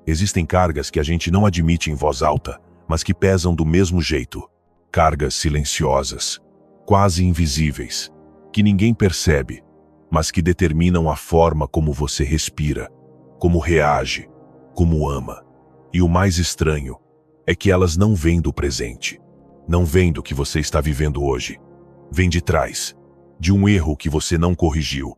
Existem cargas que a gente não admite em voz alta, mas que pesam do mesmo jeito. Cargas silenciosas, quase invisíveis, que ninguém percebe, mas que determinam a forma como você respira, como reage, como ama. E o mais estranho é que elas não vêm do presente, não vêm do que você está vivendo hoje. Vêm de trás, de um erro que você não corrigiu,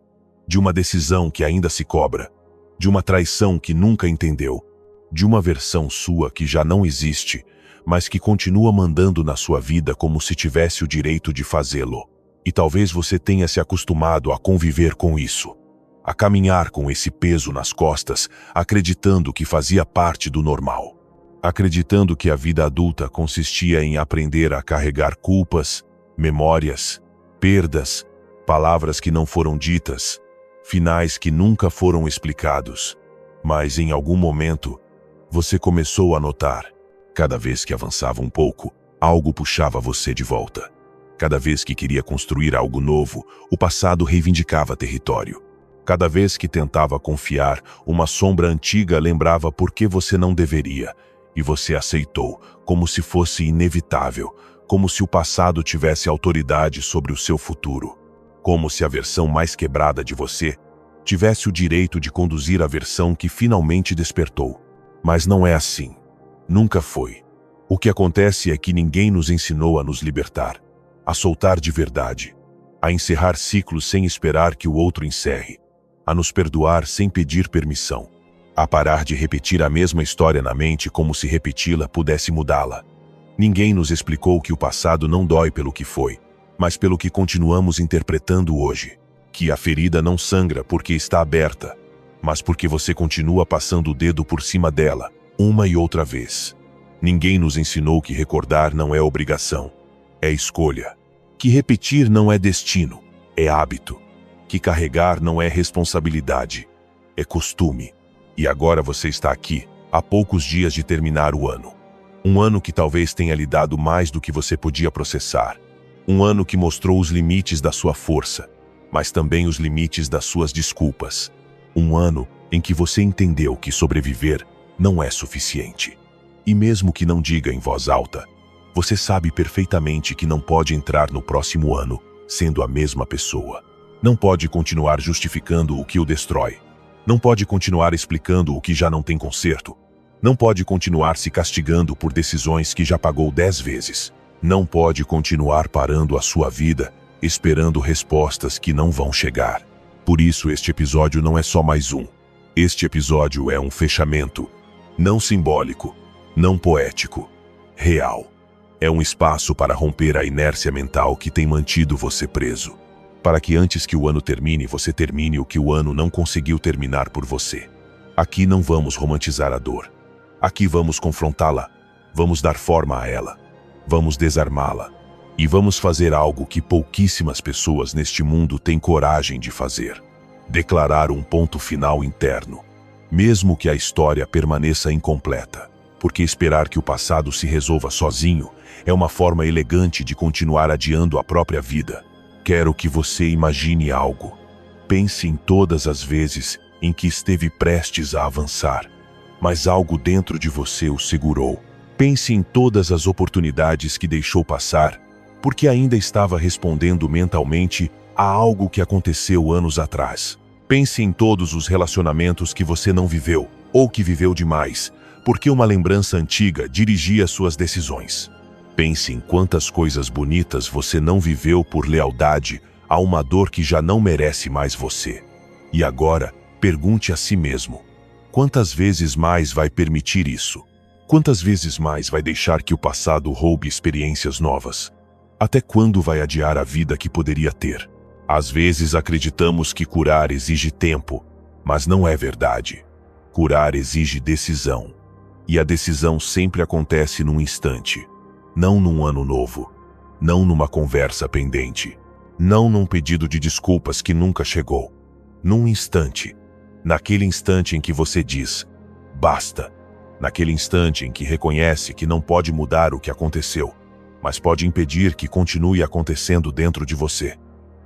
de uma decisão que ainda se cobra, de uma traição que nunca entendeu, de uma versão sua que já não existe, mas que continua mandando na sua vida como se tivesse o direito de fazê-lo. E talvez você tenha se acostumado a conviver com isso, a caminhar com esse peso nas costas, acreditando que fazia parte do normal. Acreditando que a vida adulta consistia em aprender a carregar culpas, memórias, perdas, palavras que não foram ditas, finais que nunca foram explicados. Mas em algum momento, você começou a notar, cada vez que avançava um pouco, algo puxava você de volta. Cada vez que queria construir algo novo, o passado reivindicava território. Cada vez que tentava confiar, uma sombra antiga lembrava por que você não deveria, e você aceitou, como se fosse inevitável, como se o passado tivesse autoridade sobre o seu futuro. Como se a versão mais quebrada de você tivesse o direito de conduzir a versão que finalmente despertou. Mas não é assim. Nunca foi. O que acontece é que ninguém nos ensinou a nos libertar, a soltar de verdade, a encerrar ciclos sem esperar que o outro encerre, a nos perdoar sem pedir permissão, a parar de repetir a mesma história na mente como se repeti-la pudesse mudá-la. Ninguém nos explicou que o passado não dói pelo que foi, mas pelo que continuamos interpretando hoje. Que a ferida não sangra porque está aberta, mas porque você continua passando o dedo por cima dela, uma e outra vez. Ninguém nos ensinou que recordar não é obrigação, é escolha. Que repetir não é destino, é hábito. Que carregar não é responsabilidade, é costume. E agora você está aqui, há poucos dias de terminar o ano. Um ano que talvez tenha lhe dado mais do que você podia processar. Um ano que mostrou os limites da sua força, mas também os limites das suas desculpas. Um ano em que você entendeu que sobreviver não é suficiente. E mesmo que não diga em voz alta, você sabe perfeitamente que não pode entrar no próximo ano sendo a mesma pessoa. Não pode continuar justificando o que o destrói. Não pode continuar explicando o que já não tem conserto. Não pode continuar se castigando por decisões que já pagou 10 vezes. Não pode continuar parando a sua vida, esperando respostas que não vão chegar. Por isso este episódio não é só mais um. Este episódio é um fechamento. Não simbólico, não poético, real. É um espaço para romper a inércia mental que tem mantido você preso. Para que antes que o ano termine, você termine o que o ano não conseguiu terminar por você. Aqui não vamos romantizar a dor. Aqui vamos confrontá-la, vamos dar forma a ela, vamos desarmá-la. E vamos fazer algo que pouquíssimas pessoas neste mundo têm coragem de fazer. Declarar um ponto final interno, mesmo que a história permaneça incompleta. Porque esperar que o passado se resolva sozinho é uma forma elegante de continuar adiando a própria vida. Quero que você imagine algo. Pense em todas as vezes em que esteve prestes a avançar, mas algo dentro de você o segurou. Pense em todas as oportunidades que deixou passar, porque ainda estava respondendo mentalmente a algo que aconteceu anos atrás. Pense em todos os relacionamentos que você não viveu, ou que viveu demais, porque uma lembrança antiga dirigia suas decisões. Pense em quantas coisas bonitas você não viveu por lealdade a uma dor que já não merece mais você. E agora, pergunte a si mesmo: quantas vezes mais vai permitir isso? Quantas vezes mais vai deixar que o passado roube experiências novas? Até quando vai adiar a vida que poderia ter? Às vezes acreditamos que curar exige tempo, mas não é verdade. Curar exige decisão. E a decisão sempre acontece num instante. Não num ano novo. Não numa conversa pendente. Não num pedido de desculpas que nunca chegou. Num instante. Naquele instante em que você diz: basta. Naquele instante em que reconhece que não pode mudar o que aconteceu, mas pode impedir que continue acontecendo dentro de você.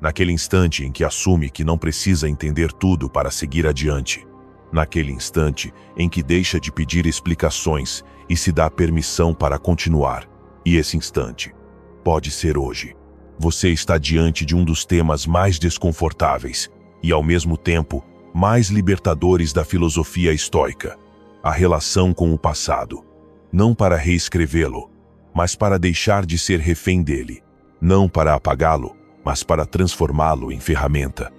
Naquele instante em que assume que não precisa entender tudo para seguir adiante. naquele instante em que deixa de pedir explicações e se dá permissão para continuar. E esse instante pode ser hoje. Você está diante de um dos temas mais desconfortáveis e, ao mesmo tempo, mais libertadores da filosofia estoica: a relação com o passado. Não para reescrevê-lo, mas para deixar de ser refém dele. Não para apagá-lo, mas para transformá-lo em ferramenta.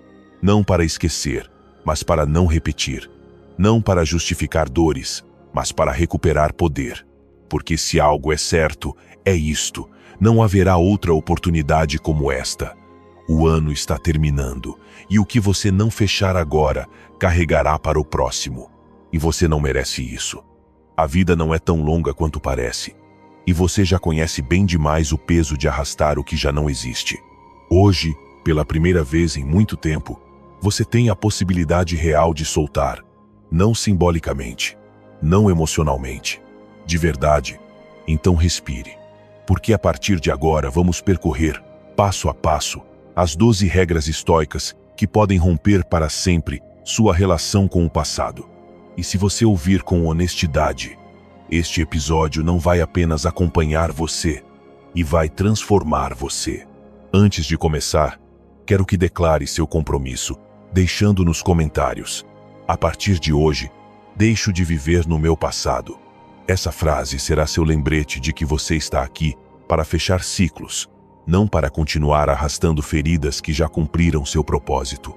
Não para esquecer, mas para não repetir. Não para justificar dores, mas para recuperar poder. Porque se algo é certo, é isto: não haverá outra oportunidade como esta. O ano está terminando, e o que você não fechar agora, carregará para o próximo. E você não merece isso. A vida não é tão longa quanto parece. E você já conhece bem demais o peso de arrastar o que já não existe. Hoje, pela primeira vez em muito tempo, você tem a possibilidade real de soltar. Não simbolicamente, não emocionalmente, de verdade. Então respire. Porque a partir de agora vamos percorrer, passo a passo, as 12 regras estoicas que podem romper para sempre sua relação com o passado. E se você ouvir com honestidade, este episódio não vai apenas acompanhar você, e vai transformar você. Antes de começar, quero que declare seu compromisso, deixando nos comentários: a partir de hoje, deixo de viver no meu passado. Essa frase será seu lembrete de que você está aqui para fechar ciclos, não para continuar arrastando feridas que já cumpriram seu propósito.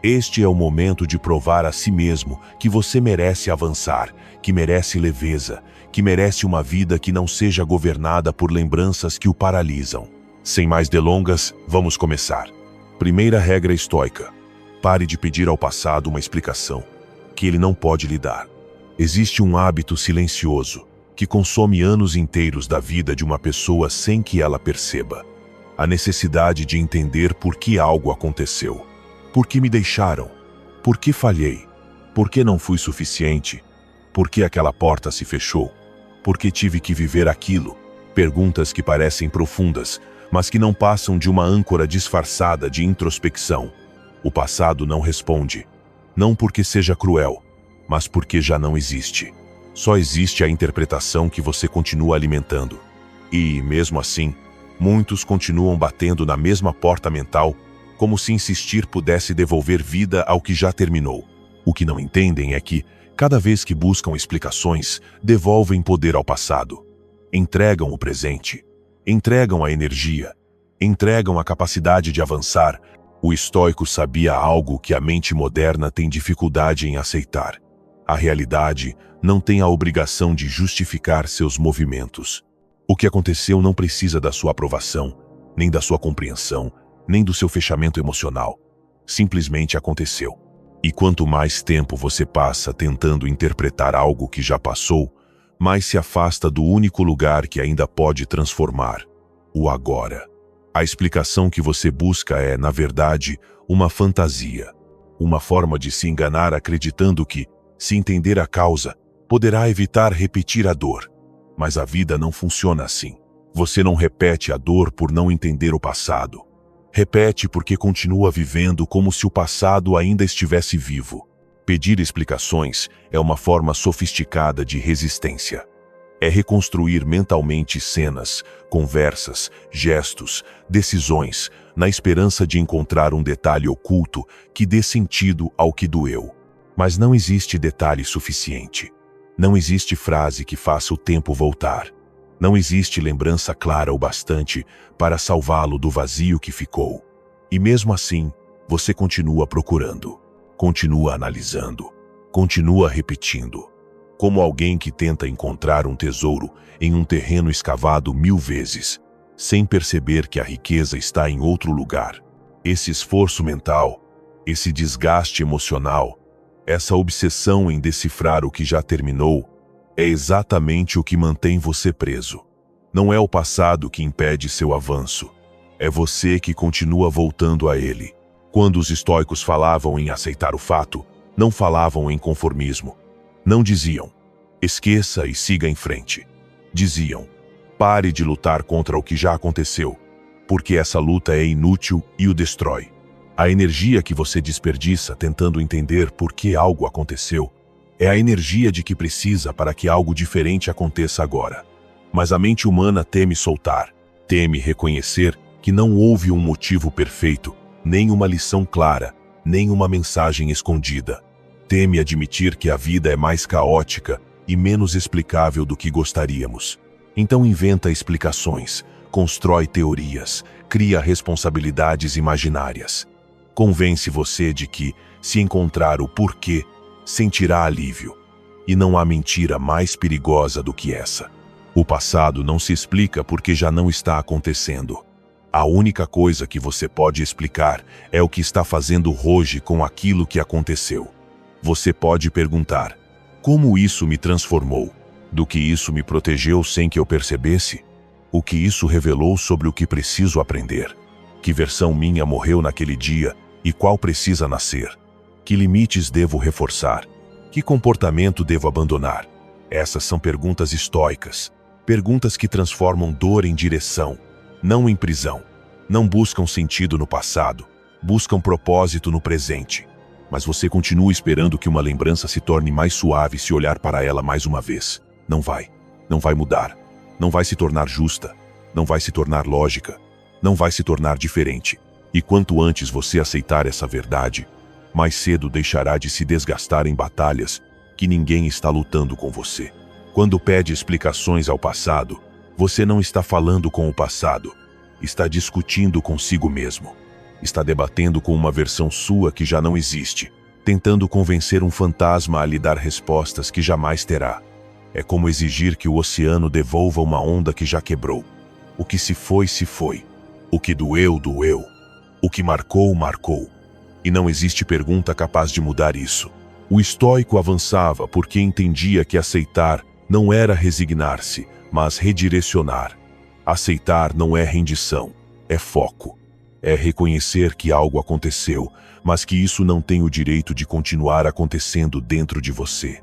Este é o momento de provar a si mesmo que você merece avançar, que merece leveza, que merece uma vida que não seja governada por lembranças que o paralisam. Sem mais delongas, vamos começar. Primeira regra estoica: pare de pedir ao passado uma explicação que ele não pode lhe dar. Existe um hábito silencioso que consome anos inteiros da vida de uma pessoa sem que ela perceba: a necessidade de entender por que algo aconteceu. Por que me deixaram? Por que falhei? Por que não fui suficiente? Por que aquela porta se fechou? Por que tive que viver aquilo? Perguntas que parecem profundas, mas que não passam de uma âncora disfarçada de introspecção. O passado não responde. Não porque seja cruel, mas porque já não existe. Só existe a interpretação que você continua alimentando. E, mesmo assim, muitos continuam batendo na mesma porta mental, como se insistir pudesse devolver vida ao que já terminou. O que não entendem é que, cada vez que buscam explicações, devolvem poder ao passado. Entregam o presente, entregam a energia, entregam a capacidade de avançar. O estoico sabia algo que a mente moderna tem dificuldade em aceitar: a realidade não tem a obrigação de justificar seus movimentos. O que aconteceu não precisa da sua aprovação, nem da sua compreensão, nem do seu fechamento emocional. Simplesmente aconteceu. E quanto mais tempo você passa tentando interpretar algo que já passou, mais se afasta do único lugar que ainda pode transformar: o agora. A explicação que você busca é, na verdade, uma fantasia. Uma forma de se enganar acreditando que, se entender a causa, poderá evitar repetir a dor. Mas a vida não funciona assim. Você não repete a dor por não entender o passado. Repete porque continua vivendo como se o passado ainda estivesse vivo. Pedir explicações é uma forma sofisticada de resistência. É reconstruir mentalmente cenas, conversas, gestos, decisões, na esperança de encontrar um detalhe oculto que dê sentido ao que doeu. Mas não existe detalhe suficiente. Não existe frase que faça o tempo voltar. Não existe lembrança clara o bastante para salvá-lo do vazio que ficou. E mesmo assim, você continua procurando, continua analisando, continua repetindo. Como alguém que tenta encontrar um tesouro em um terreno escavado 1000 vezes, sem perceber que a riqueza está em outro lugar. Esse esforço mental, esse desgaste emocional, essa obsessão em decifrar o que já terminou, é exatamente o que mantém você preso. Não é o passado que impede seu avanço. É você que continua voltando a ele. Quando os estoicos falavam em aceitar o fato, não falavam em conformismo. Não diziam: esqueça e siga em frente. Diziam: pare de lutar contra o que já aconteceu, porque essa luta é inútil e o destrói. A energia que você desperdiça tentando entender por que algo aconteceu É a energia de que precisa para que algo diferente aconteça agora. Mas a mente humana teme soltar, teme reconhecer que não houve um motivo perfeito, nem uma lição clara, nem uma mensagem escondida. Teme admitir que a vida é mais caótica e menos explicável do que gostaríamos. Então inventa explicações, constrói teorias, cria responsabilidades imaginárias. Convence você de que, se encontrar o porquê, sentirá alívio. E não há mentira mais perigosa do que essa. O passado não se explica porque já não está acontecendo. A única coisa que você pode explicar é o que está fazendo hoje com aquilo que aconteceu. Você pode perguntar: como isso me transformou? Do que isso me protegeu sem que eu percebesse? O que isso revelou sobre o que preciso aprender? Que versão minha morreu naquele dia e qual precisa nascer? Que limites devo reforçar? Que comportamento devo abandonar? Essas são perguntas estoicas. Perguntas que transformam dor em direção, não em prisão. Não buscam sentido no passado, buscam propósito no presente. Mas você continua esperando que uma lembrança se torne mais suave se olhar para ela mais uma vez. Não vai mudar, não vai se tornar justa, não vai se tornar lógica, não vai se tornar diferente. E quanto antes você aceitar essa verdade, mais cedo deixará de se desgastar em batalhas que ninguém está lutando com você. Quando pede explicações ao passado, você não está falando com o passado, está discutindo consigo mesmo. Está debatendo com uma versão sua que já não existe, tentando convencer um fantasma a lhe dar respostas que jamais terá. É como exigir que o oceano devolva uma onda que já quebrou. O que se foi, se foi. O que doeu, doeu. O que marcou, marcou. E não existe pergunta capaz de mudar isso. O estoico avançava porque entendia que aceitar não era resignar-se, mas redirecionar. Aceitar não é rendição, é foco. É reconhecer que algo aconteceu, mas que isso não tem o direito de continuar acontecendo dentro de você.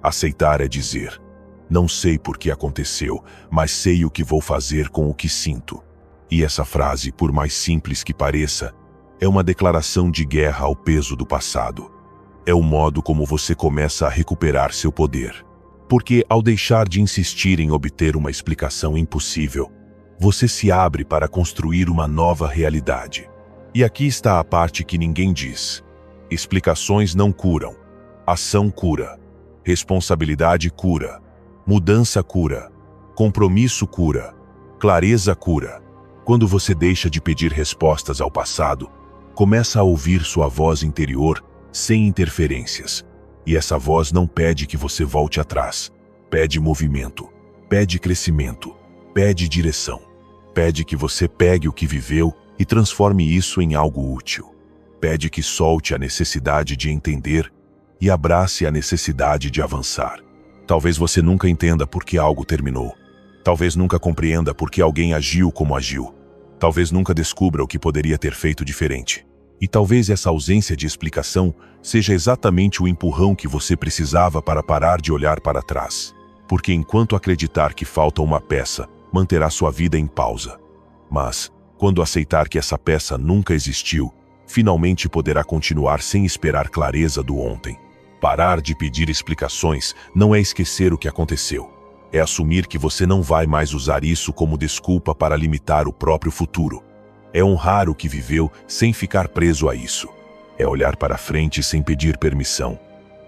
Aceitar é dizer: não sei por que aconteceu, mas sei o que vou fazer com o que sinto. E essa frase, por mais simples que pareça, é uma declaração de guerra ao peso do passado. É o modo como você começa a recuperar seu poder. Porque, ao deixar de insistir em obter uma explicação impossível, você se abre para construir uma nova realidade. E aqui está a parte que ninguém diz. Explicações não curam. Ação cura. Responsabilidade cura. Mudança cura. Compromisso cura. Clareza cura. Quando você deixa de pedir respostas ao passado, começa a ouvir sua voz interior sem interferências. E essa voz não pede que você volte atrás. Pede movimento. Pede crescimento. Pede direção. Pede que você pegue o que viveu e transforme isso em algo útil. Pede que solte a necessidade de entender e abrace a necessidade de avançar. Talvez você nunca entenda por que algo terminou. Talvez nunca compreenda por que alguém agiu como agiu. Talvez nunca descubra o que poderia ter feito diferente. E talvez essa ausência de explicação seja exatamente o empurrão que você precisava para parar de olhar para trás. Porque enquanto acreditar que falta uma peça, manterá sua vida em pausa. Mas, quando aceitar que essa peça nunca existiu, finalmente poderá continuar sem esperar clareza do ontem. Parar de pedir explicações não é esquecer o que aconteceu. É assumir que você não vai mais usar isso como desculpa para limitar o próprio futuro. É honrar o que viveu sem ficar preso a isso. É olhar para frente sem pedir permissão.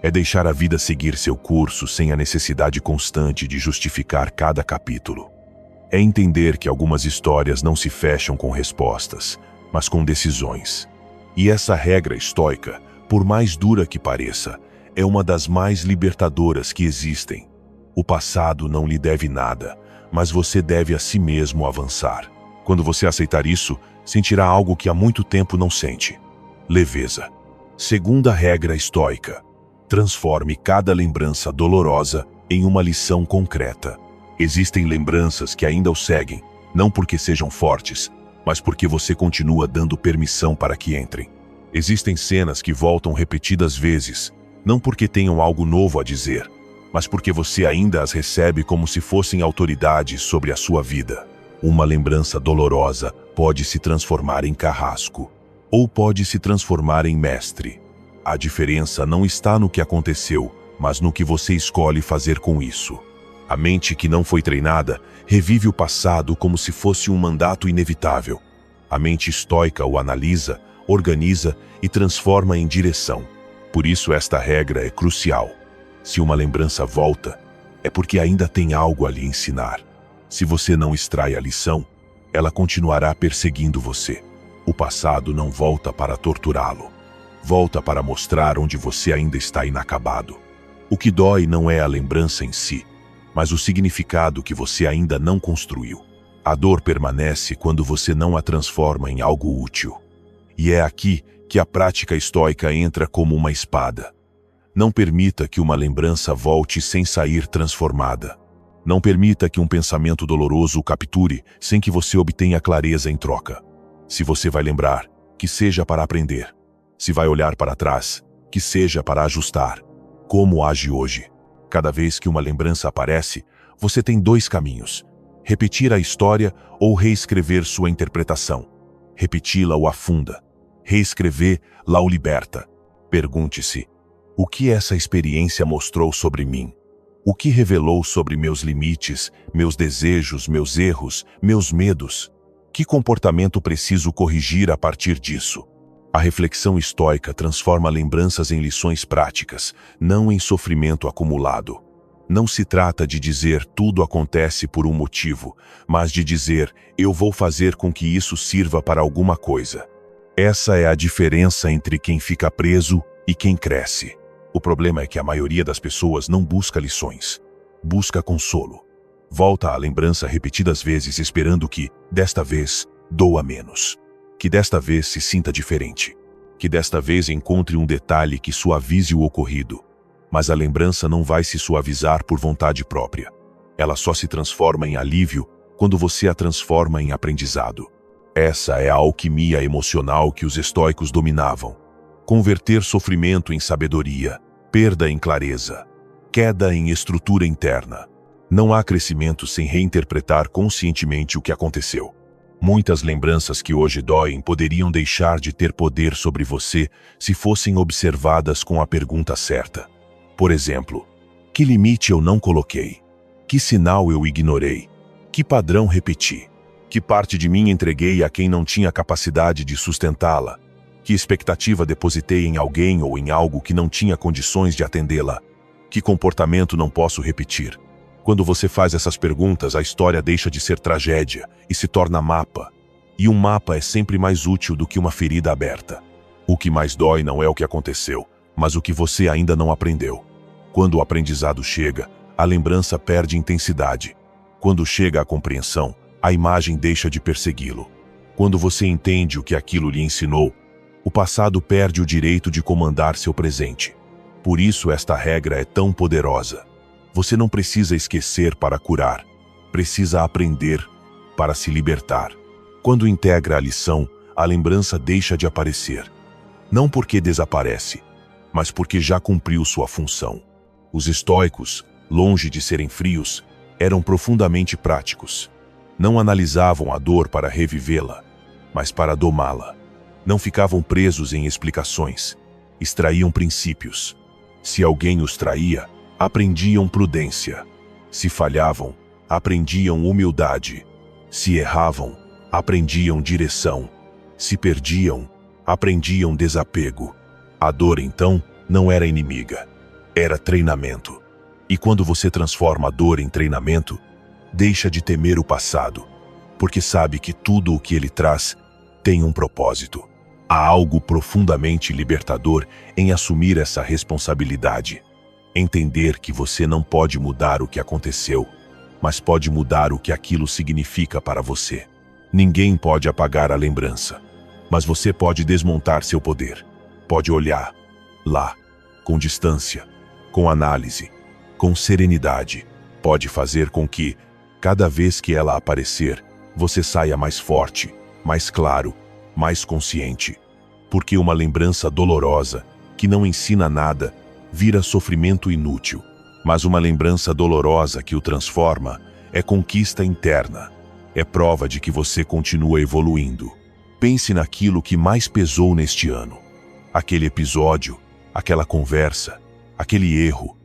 É deixar a vida seguir seu curso sem a necessidade constante de justificar cada capítulo. É entender que algumas histórias não se fecham com respostas, mas com decisões. E essa regra estoica, por mais dura que pareça, é uma das mais libertadoras que existem. O passado não lhe deve nada, mas você deve a si mesmo avançar. Quando você aceitar isso, sentirá algo que há muito tempo não sente: leveza. Segunda regra estoica: transforme cada lembrança dolorosa em uma lição concreta. Existem lembranças que ainda o seguem, não porque sejam fortes, mas porque você continua dando permissão para que entrem. Existem cenas que voltam repetidas vezes, não porque tenham algo novo a dizer, mas porque você ainda as recebe como se fossem autoridades sobre a sua vida. Uma lembrança dolorosa pode se transformar em carrasco, ou pode se transformar em mestre. A diferença não está no que aconteceu, mas no que você escolhe fazer com isso. A mente que não foi treinada revive o passado como se fosse um mandato inevitável. A mente estoica o analisa, organiza e transforma em direção. Por isso esta regra é crucial. Se uma lembrança volta, é porque ainda tem algo a lhe ensinar. Se você não extrai a lição, ela continuará perseguindo você. O passado não volta para torturá-lo. Volta para mostrar onde você ainda está inacabado. O que dói não é a lembrança em si, mas o significado que você ainda não construiu. A dor permanece quando você não a transforma em algo útil. E é aqui que a prática estoica entra como uma espada. Não permita que uma lembrança volte sem sair transformada. Não permita que um pensamento doloroso o capture sem que você obtenha clareza em troca. Se você vai lembrar, que seja para aprender. Se vai olhar para trás, que seja para ajustar. Como age hoje? Cada vez que uma lembrança aparece, você tem dois caminhos: repetir a história ou reescrever sua interpretação. Repeti-la o afunda. Reescrever-la o liberta. Pergunte-se: o que essa experiência mostrou sobre mim? O que revelou sobre meus limites, meus desejos, meus erros, meus medos? Que comportamento preciso corrigir a partir disso? A reflexão estoica transforma lembranças em lições práticas, não em sofrimento acumulado. Não se trata de dizer tudo acontece por um motivo, mas de dizer eu vou fazer com que isso sirva para alguma coisa. Essa é a diferença entre quem fica preso e quem cresce. O problema é que a maioria das pessoas não busca lições, busca consolo. Volta à lembrança repetidas vezes esperando que, desta vez, doa menos. Que desta vez se sinta diferente. Que desta vez encontre um detalhe que suavize o ocorrido. Mas a lembrança não vai se suavizar por vontade própria. Ela só se transforma em alívio quando você a transforma em aprendizado. Essa é a alquimia emocional que os estoicos dominavam. Converter sofrimento em sabedoria, perda em clareza, queda em estrutura interna. Não há crescimento sem reinterpretar conscientemente o que aconteceu. Muitas lembranças que hoje doem poderiam deixar de ter poder sobre você se fossem observadas com a pergunta certa. Por exemplo, que limite eu não coloquei? Que sinal eu ignorei? Que padrão repeti? Que parte de mim entreguei a quem não tinha capacidade de sustentá-la? Que expectativa depositei em alguém ou em algo que não tinha condições de atendê-la? Que comportamento não posso repetir? Quando você faz essas perguntas, a história deixa de ser tragédia e se torna mapa. E um mapa é sempre mais útil do que uma ferida aberta. O que mais dói não é o que aconteceu, mas o que você ainda não aprendeu. Quando o aprendizado chega, a lembrança perde intensidade. Quando chega a compreensão, a imagem deixa de persegui-lo. Quando você entende o que aquilo lhe ensinou, o passado perde o direito de comandar seu presente. Por isso esta regra é tão poderosa. Você não precisa esquecer para curar, precisa aprender para se libertar. Quando integra a lição, a lembrança deixa de aparecer. Não porque desaparece, mas porque já cumpriu sua função. Os estoicos, longe de serem frios, eram profundamente práticos. Não analisavam a dor para revivê-la, mas para domá-la. Não ficavam presos em explicações, extraíam princípios. Se alguém os traía, aprendiam prudência. Se falhavam, aprendiam humildade. Se erravam, aprendiam direção. Se perdiam, aprendiam desapego. A dor, então, não era inimiga, era treinamento. E quando você transforma a dor em treinamento, deixa de temer o passado, porque sabe que tudo o que ele traz tem um propósito. Há algo profundamente libertador em assumir essa responsabilidade. Entender que você não pode mudar o que aconteceu, mas pode mudar o que aquilo significa para você. Ninguém pode apagar a lembrança, mas você pode desmontar seu poder. Pode olhar lá, com distância, com análise, com serenidade. Pode fazer com que, cada vez que ela aparecer, você saia mais forte, mais claro, mais consciente. Porque uma lembrança dolorosa, que não ensina nada, vira sofrimento inútil. Mas uma lembrança dolorosa que o transforma é conquista interna. É prova de que você continua evoluindo. Pense naquilo que mais pesou neste ano. Aquele episódio, aquela conversa, aquele erro,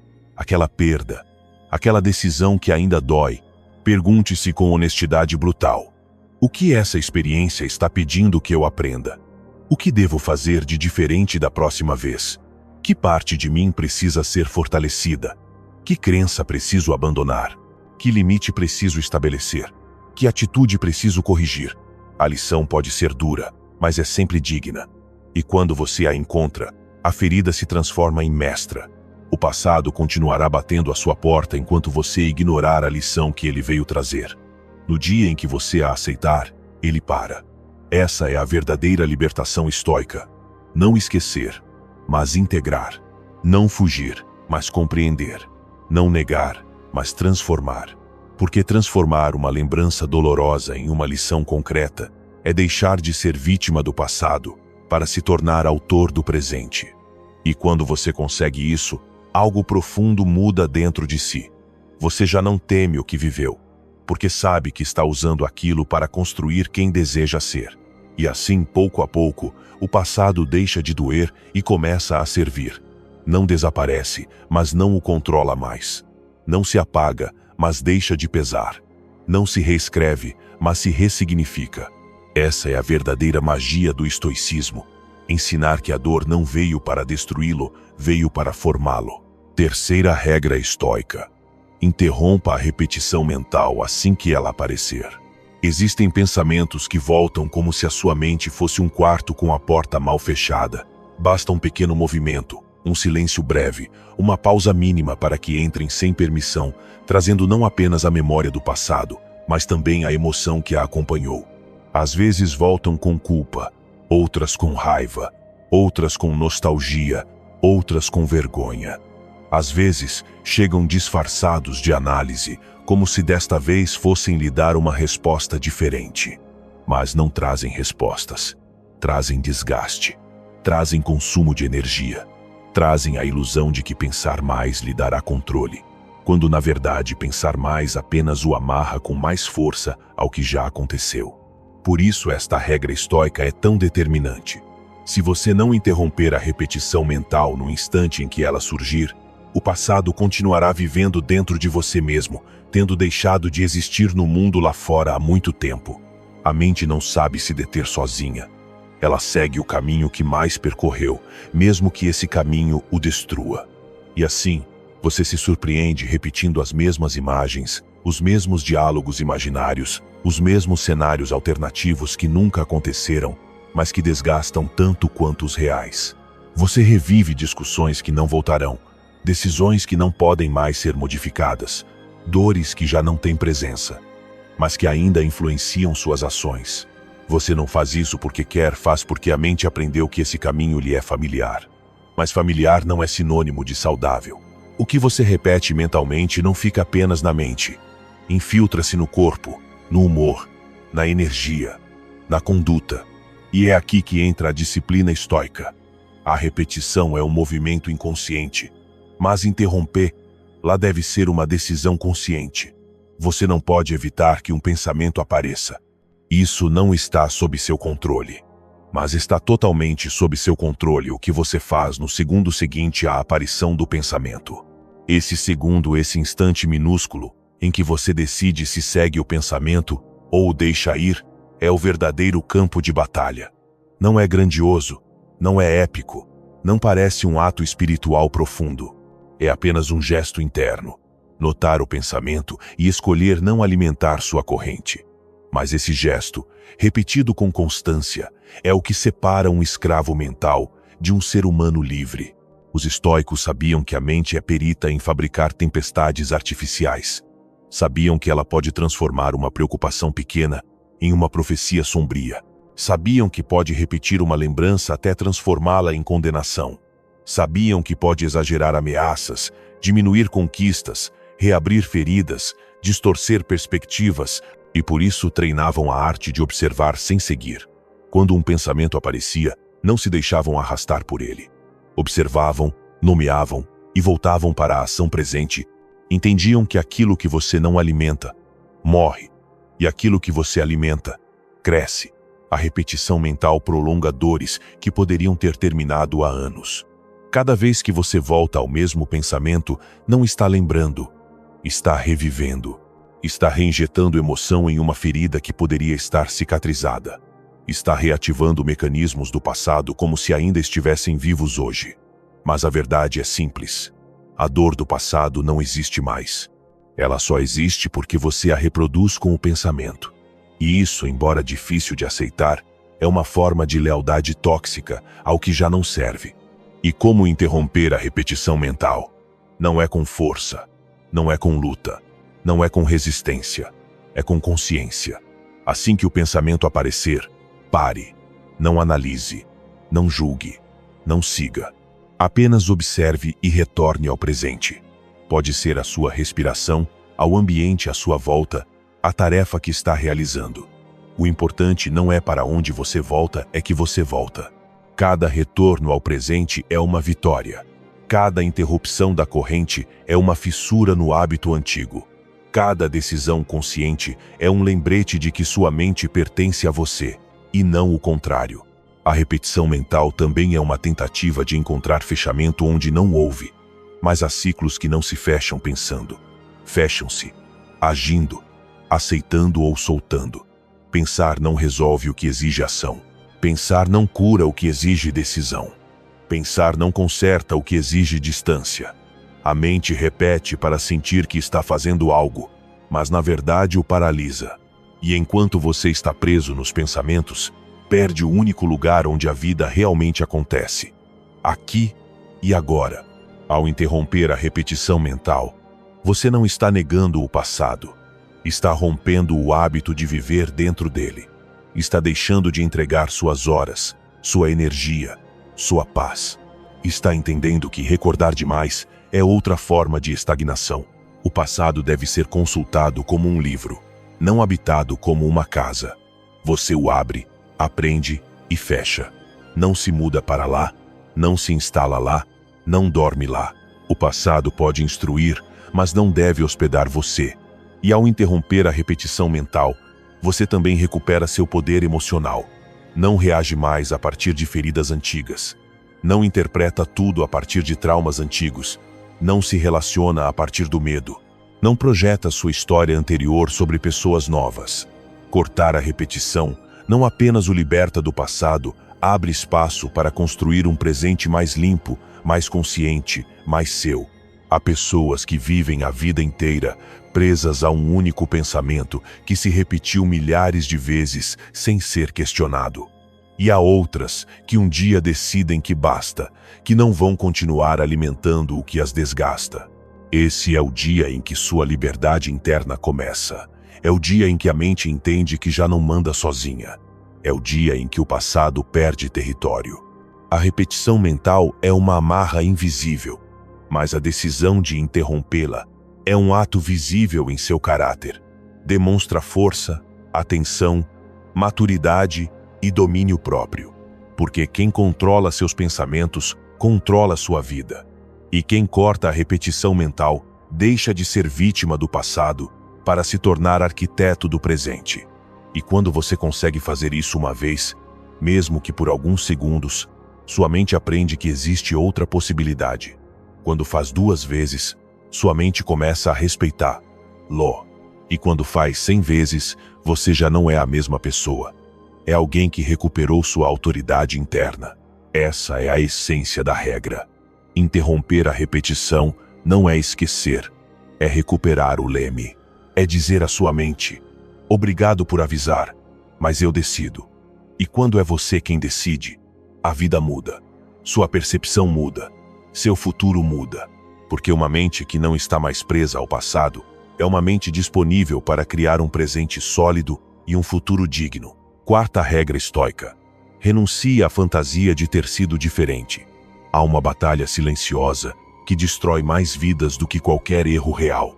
aquela perda, aquela decisão que ainda dói, pergunte-se com honestidade brutal: o que essa experiência está pedindo que eu aprenda? O que devo fazer de diferente da próxima vez? Que parte de mim precisa ser fortalecida? Que crença preciso abandonar? Que limite preciso estabelecer? Que atitude preciso corrigir? A lição pode ser dura, mas é sempre digna. E quando você a encontra, a ferida se transforma em mestra. O passado continuará batendo à sua porta enquanto você ignorar a lição que ele veio trazer. No dia em que você a aceitar, ele para. Essa é a verdadeira libertação estoica. Não esquecer, mas integrar. Não fugir, mas compreender. Não negar, mas transformar. Porque transformar uma lembrança dolorosa em uma lição concreta é deixar de ser vítima do passado para se tornar autor do presente. E quando você consegue isso, algo profundo muda dentro de si. Você já não teme o que viveu, porque sabe que está usando aquilo para construir quem deseja ser. E assim, pouco a pouco, o passado deixa de doer e começa a servir. Não desaparece, mas não o controla mais. Não se apaga, mas deixa de pesar. Não se reescreve, mas se ressignifica. Essa é a verdadeira magia do estoicismo. Ensinar que a dor não veio para destruí-lo, veio para formá-lo. Terceira regra estoica: interrompa a repetição mental assim que ela aparecer. Existem pensamentos que voltam como se a sua mente fosse um quarto com a porta mal fechada. Basta um pequeno movimento, um silêncio breve, uma pausa mínima para que entrem sem permissão, trazendo não apenas a memória do passado, mas também a emoção que a acompanhou. Às vezes voltam com culpa, outras com raiva, outras com nostalgia, outras com vergonha. Às vezes, chegam disfarçados de análise, como se desta vez fossem lhe dar uma resposta diferente. Mas não trazem respostas. Trazem desgaste. Trazem consumo de energia. Trazem a ilusão de que pensar mais lhe dará controle, quando na verdade pensar mais apenas o amarra com mais força ao que já aconteceu. Por isso esta regra estoica é tão determinante. Se você não interromper a repetição mental no instante em que ela surgir, o passado continuará vivendo dentro de você mesmo, tendo deixado de existir no mundo lá fora há muito tempo. A mente não sabe se deter sozinha. Ela segue o caminho que mais percorreu, mesmo que esse caminho o destrua. E assim, você se surpreende repetindo as mesmas imagens, os mesmos diálogos imaginários, os mesmos cenários alternativos que nunca aconteceram, mas que desgastam tanto quanto os reais. Você revive discussões que não voltarão, decisões que não podem mais ser modificadas, dores que já não têm presença, mas que ainda influenciam suas ações. Você não faz isso porque quer, faz porque a mente aprendeu que esse caminho lhe é familiar. Mas familiar não é sinônimo de saudável. O que você repete mentalmente não fica apenas na mente. Infiltra-se no corpo, no humor, na energia, na conduta. E é aqui que entra a disciplina estoica. A repetição é um movimento inconsciente, mas interromper lá deve ser uma decisão consciente. Você não pode evitar que um pensamento apareça. Isso não está sob seu controle. Mas está totalmente sob seu controle o que você faz no segundo seguinte à aparição do pensamento. Esse segundo, esse instante minúsculo, em que você decide se segue o pensamento ou o deixa ir, é o verdadeiro campo de batalha. Não é grandioso, não é épico, não parece um ato espiritual profundo. É apenas um gesto interno. Notar o pensamento e escolher não alimentar sua corrente. Mas esse gesto, repetido com constância, é o que separa um escravo mental de um ser humano livre. Os estoicos sabiam que a mente é perita em fabricar tempestades artificiais. Sabiam que ela pode transformar uma preocupação pequena em uma profecia sombria. Sabiam que pode repetir uma lembrança até transformá-la em condenação. Sabiam que pode exagerar ameaças, diminuir conquistas, reabrir feridas, distorcer perspectivas, e por isso treinavam a arte de observar sem seguir. Quando um pensamento aparecia, não se deixavam arrastar por ele. Observavam, nomeavam e voltavam para a ação presente. Entendiam que aquilo que você não alimenta, morre, e aquilo que você alimenta, cresce. A repetição mental prolonga dores que poderiam ter terminado há anos. Cada vez que você volta ao mesmo pensamento, não está lembrando, está revivendo. Está reinjetando emoção em uma ferida que poderia estar cicatrizada. Está reativando mecanismos do passado como se ainda estivessem vivos hoje. Mas a verdade é simples. A dor do passado não existe mais. Ela só existe porque você a reproduz com o pensamento. E isso, embora difícil de aceitar, é uma forma de lealdade tóxica ao que já não serve. E como interromper a repetição mental? Não é com força, não é com luta, não é com resistência, é com consciência. Assim que o pensamento aparecer, pare, não analise, não julgue, não siga. Apenas observe e retorne ao presente. Pode ser a sua respiração, ao ambiente à sua volta, a tarefa que está realizando. O importante não é para onde você volta, é que você volta. Cada retorno ao presente é uma vitória. Cada interrupção da corrente é uma fissura no hábito antigo. Cada decisão consciente é um lembrete de que sua mente pertence a você, e não o contrário. A repetição mental também é uma tentativa de encontrar fechamento onde não houve. Mas há ciclos que não se fecham pensando. Fecham-se, agindo, aceitando ou soltando. Pensar não resolve o que exige ação. Pensar não cura o que exige decisão. Pensar não conserta o que exige distância. A mente repete para sentir que está fazendo algo, mas na verdade o paralisa. E enquanto você está preso nos pensamentos, perde o único lugar onde a vida realmente acontece. Aqui e agora. Ao interromper a repetição mental, você não está negando o passado. Está rompendo o hábito de viver dentro dele. Está deixando de entregar suas horas, sua energia, sua paz. Está entendendo que recordar demais é outra forma de estagnação. O passado deve ser consultado como um livro, não habitado como uma casa. Você o abre, aprende e fecha. Não se muda para lá, não se instala lá, não dorme lá. O passado pode instruir, mas não deve hospedar você. E ao interromper a repetição mental, você também recupera seu poder emocional. Não reage mais a partir de feridas antigas. Não interpreta tudo a partir de traumas antigos. Não se relaciona a partir do medo. Não projeta sua história anterior sobre pessoas novas. Cortar a repetição não apenas o liberta do passado, abre espaço para construir um presente mais limpo, mais consciente, mais seu. Há pessoas que vivem a vida inteira presas a um único pensamento que se repetiu milhares de vezes sem ser questionado. E há outras que um dia decidem que basta, que não vão continuar alimentando o que as desgasta. Esse é o dia em que sua liberdade interna começa. É o dia em que a mente entende que já não manda sozinha. É o dia em que o passado perde território. A repetição mental é uma amarra invisível, mas a decisão de interrompê-la é um ato visível em seu caráter. Demonstra força, atenção, maturidade e domínio próprio. Porque quem controla seus pensamentos, controla sua vida. E quem corta a repetição mental, deixa de ser vítima do passado para se tornar arquiteto do presente. E quando você consegue fazer isso uma vez, mesmo que por alguns segundos, sua mente aprende que existe outra possibilidade. Quando faz 2 vezes, sua mente começa a respeitá-lo. E quando faz 100 vezes, você já não é a mesma pessoa. É alguém que recuperou sua autoridade interna. Essa é a essência da regra. Interromper a repetição não é esquecer, é recuperar o leme. É dizer à sua mente: obrigado por avisar, mas eu decido. E quando é você quem decide, a vida muda. Sua percepção muda. Seu futuro muda. Porque uma mente que não está mais presa ao passado é uma mente disponível para criar um presente sólido e um futuro digno. 4ª regra estoica: renuncie à fantasia de ter sido diferente. Há uma batalha silenciosa que destrói mais vidas do que qualquer erro real.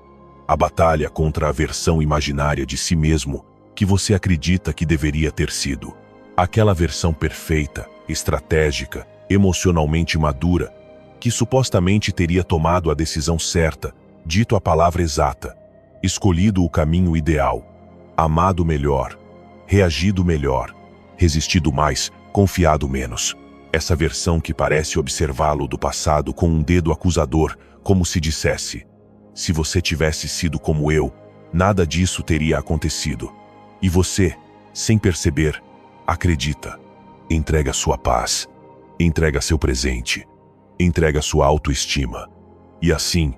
A batalha contra a versão imaginária de si mesmo que você acredita que deveria ter sido. Aquela versão perfeita, estratégica, emocionalmente madura, que supostamente teria tomado a decisão certa, dito a palavra exata, escolhido o caminho ideal, amado melhor, reagido melhor, resistido mais, confiado menos. Essa versão que parece observá-lo do passado com um dedo acusador, como se dissesse: se você tivesse sido como eu, nada disso teria acontecido. E você, sem perceber, acredita. Entrega sua paz, entrega seu presente, entrega sua autoestima. E assim,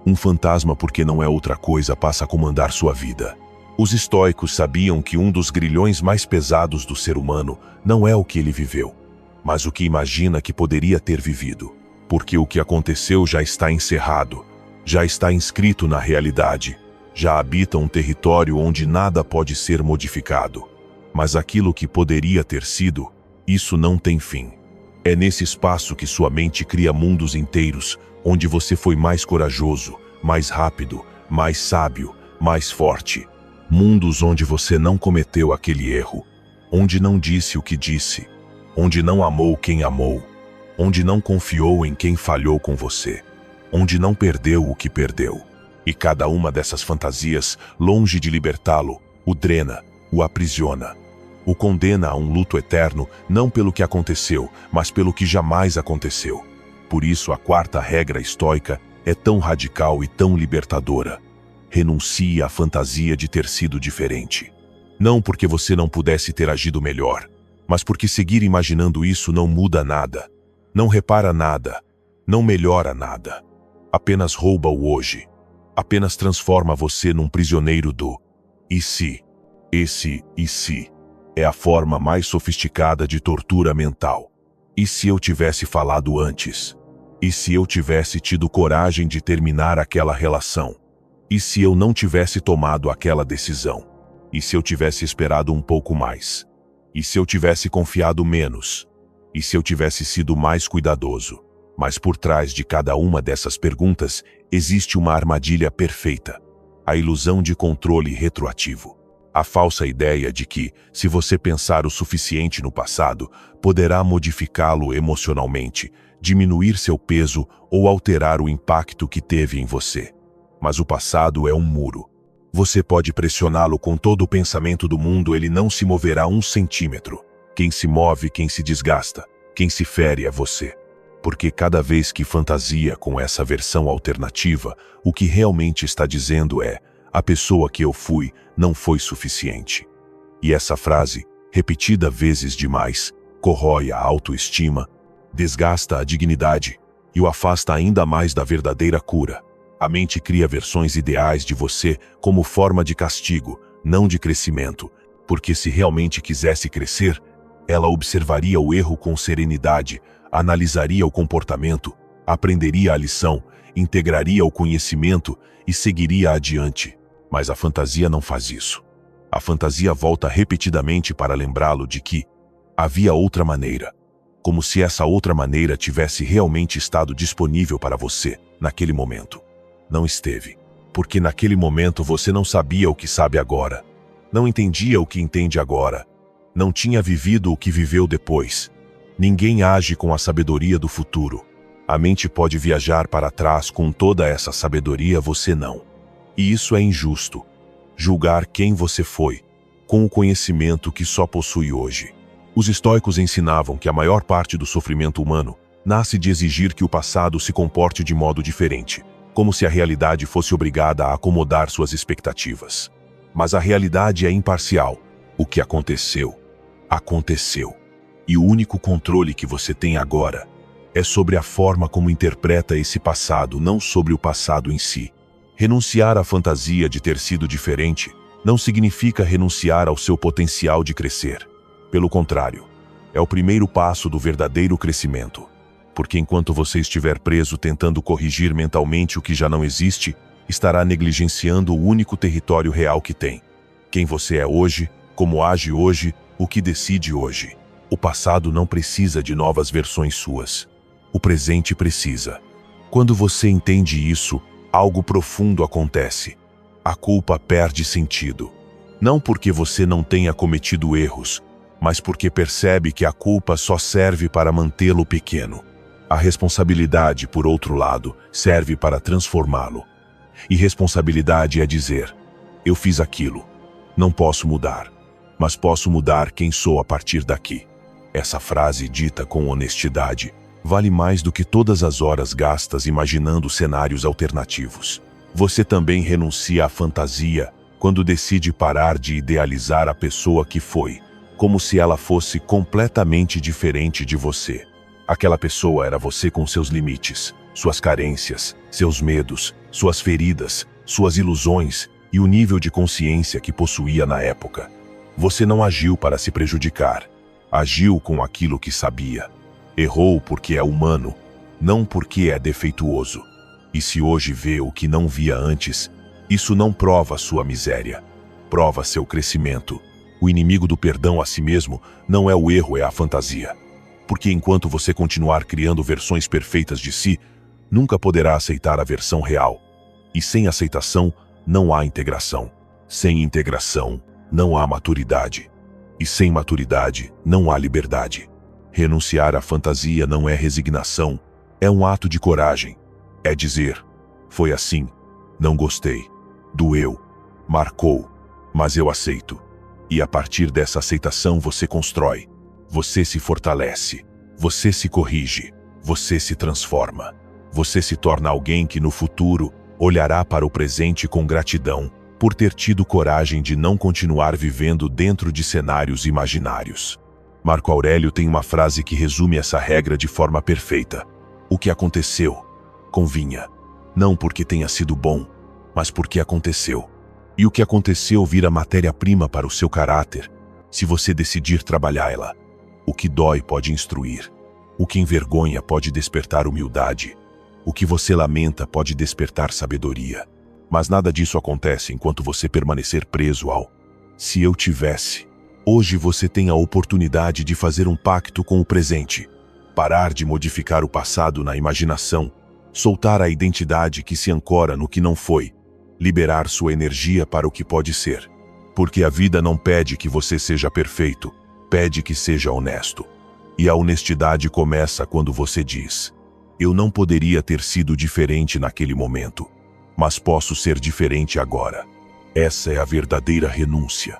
um fantasma, porque não é outra coisa, passa a comandar sua vida. Os estoicos sabiam que um dos grilhões mais pesados do ser humano não é o que ele viveu, mas o que imagina que poderia ter vivido. Porque o que aconteceu já está encerrado, já está inscrito na realidade, já habita um território onde nada pode ser modificado. Mas aquilo que poderia ter sido, isso não tem fim. É nesse espaço que sua mente cria mundos inteiros, onde você foi mais corajoso, mais rápido, mais sábio, mais forte. Mundos onde você não cometeu aquele erro, onde não disse o que disse, onde não amou quem amou, onde não confiou em quem falhou com você, onde não perdeu o que perdeu. E cada uma dessas fantasias, longe de libertá-lo, o drena, o aprisiona. O condena a um luto eterno, não pelo que aconteceu, mas pelo que jamais aconteceu. Por isso a quarta regra estoica é tão radical e tão libertadora. Renuncie à fantasia de ter sido diferente. Não porque você não pudesse ter agido melhor, mas porque seguir imaginando isso não muda nada, não repara nada, não melhora nada. Apenas rouba o hoje. Apenas transforma você num prisioneiro do "e se?". Esse "e se?" é a forma mais sofisticada de tortura mental. E se eu tivesse falado antes? E se eu tivesse tido coragem de terminar aquela relação? E se eu não tivesse tomado aquela decisão? E se eu tivesse esperado um pouco mais? E se eu tivesse confiado menos? E se eu tivesse sido mais cuidadoso? Mas por trás de cada uma dessas perguntas existe uma armadilha perfeita: a ilusão de controle retroativo. A falsa ideia de que, se você pensar o suficiente no passado, poderá modificá-lo emocionalmente, diminuir seu peso ou alterar o impacto que teve em você. Mas o passado é um muro. Você pode pressioná-lo com todo o pensamento do mundo, ele não se moverá 1 centímetro. Quem se move, quem se desgasta, quem se fere é você. Porque cada vez que fantasia com essa versão alternativa, o que realmente está dizendo é: a pessoa que eu fui não foi suficiente. E essa frase, repetida vezes demais, corrói a autoestima, desgasta a dignidade e o afasta ainda mais da verdadeira cura. A mente cria versões ideais de você como forma de castigo, não de crescimento, porque se realmente quisesse crescer, ela observaria o erro com serenidade, analisaria o comportamento, aprenderia a lição, integraria o conhecimento e seguiria adiante. Mas a fantasia não faz isso. A fantasia volta repetidamente para lembrá-lo de que havia outra maneira, como se essa outra maneira tivesse realmente estado disponível para você naquele momento. Não esteve, porque naquele momento você não sabia o que sabe agora, não entendia o que entende agora, não tinha vivido o que viveu depois. Ninguém age com a sabedoria do futuro. A mente pode viajar para trás com toda essa sabedoria, você não. E isso é injusto. Julgar quem você foi, com o conhecimento que só possui hoje. Os estoicos ensinavam que a maior parte do sofrimento humano nasce de exigir que o passado se comporte de modo diferente, como se a realidade fosse obrigada a acomodar suas expectativas. Mas a realidade é imparcial. O que aconteceu, aconteceu. E o único controle que você tem agora é sobre a forma como interpreta esse passado, não sobre o passado em si. Renunciar à fantasia de ter sido diferente não significa renunciar ao seu potencial de crescer. Pelo contrário, é o primeiro passo do verdadeiro crescimento. Porque enquanto você estiver preso tentando corrigir mentalmente o que já não existe, estará negligenciando o único território real que tem. Quem você é hoje, como age hoje, o que decide hoje. O passado não precisa de novas versões suas. O presente precisa. Quando você entende isso, algo profundo acontece. A culpa perde sentido. Não porque você não tenha cometido erros, mas porque percebe que a culpa só serve para mantê-lo pequeno. A responsabilidade, por outro lado, serve para transformá-lo. E responsabilidade é dizer: eu fiz aquilo. Não posso mudar, mas posso mudar quem sou a partir daqui. Essa frase dita com honestidade vale mais do que todas as horas gastas imaginando cenários alternativos. Você também renuncia à fantasia quando decide parar de idealizar a pessoa que foi, como se ela fosse completamente diferente de você. Aquela pessoa era você com seus limites, suas carências, seus medos, suas feridas, suas ilusões e o nível de consciência que possuía na época. Você não agiu para se prejudicar, agiu com aquilo que sabia. Errou porque é humano, não porque é defeituoso. E se hoje vê o que não via antes, isso não prova sua miséria, prova seu crescimento. O inimigo do perdão a si mesmo não é o erro, é a fantasia. Porque enquanto você continuar criando versões perfeitas de si, nunca poderá aceitar a versão real. E sem aceitação, não há integração. Sem integração, não há maturidade. E sem maturidade, não há liberdade. Renunciar à fantasia não é resignação, é um ato de coragem. É dizer, foi assim, não gostei, doeu, marcou, mas eu aceito. E a partir dessa aceitação você constrói, você se fortalece, você se corrige, você se transforma. Você se torna alguém que no futuro olhará para o presente com gratidão por ter tido coragem de não continuar vivendo dentro de cenários imaginários. Marco Aurélio tem uma frase que resume essa regra de forma perfeita. O que aconteceu, convinha, não porque tenha sido bom, mas porque aconteceu. E o que aconteceu vira matéria-prima para o seu caráter, se você decidir trabalhá-la. O que dói pode instruir, o que envergonha pode despertar humildade, o que você lamenta pode despertar sabedoria. Mas nada disso acontece enquanto você permanecer preso ao "se eu tivesse". Hoje você tem a oportunidade de fazer um pacto com o presente, parar de modificar o passado na imaginação, soltar a identidade que se ancora no que não foi, liberar sua energia para o que pode ser. Porque a vida não pede que você seja perfeito, pede que seja honesto. E a honestidade começa quando você diz: eu não poderia ter sido diferente naquele momento, mas posso ser diferente agora. Essa é a verdadeira renúncia.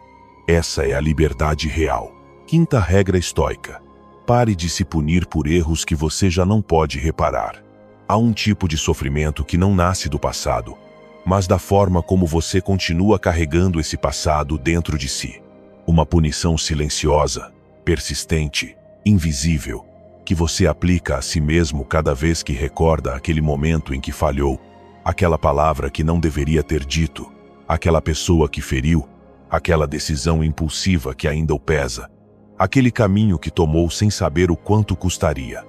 Essa é a liberdade real. Quinta regra estoica: pare de se punir por erros que você já não pode reparar. Há um tipo de sofrimento que não nasce do passado, mas da forma como você continua carregando esse passado dentro de si. Uma punição silenciosa, persistente, invisível, que você aplica a si mesmo cada vez que recorda aquele momento em que falhou, aquela palavra que não deveria ter dito, aquela pessoa que feriu, aquela decisão impulsiva que ainda o pesa, aquele caminho que tomou sem saber o quanto custaria.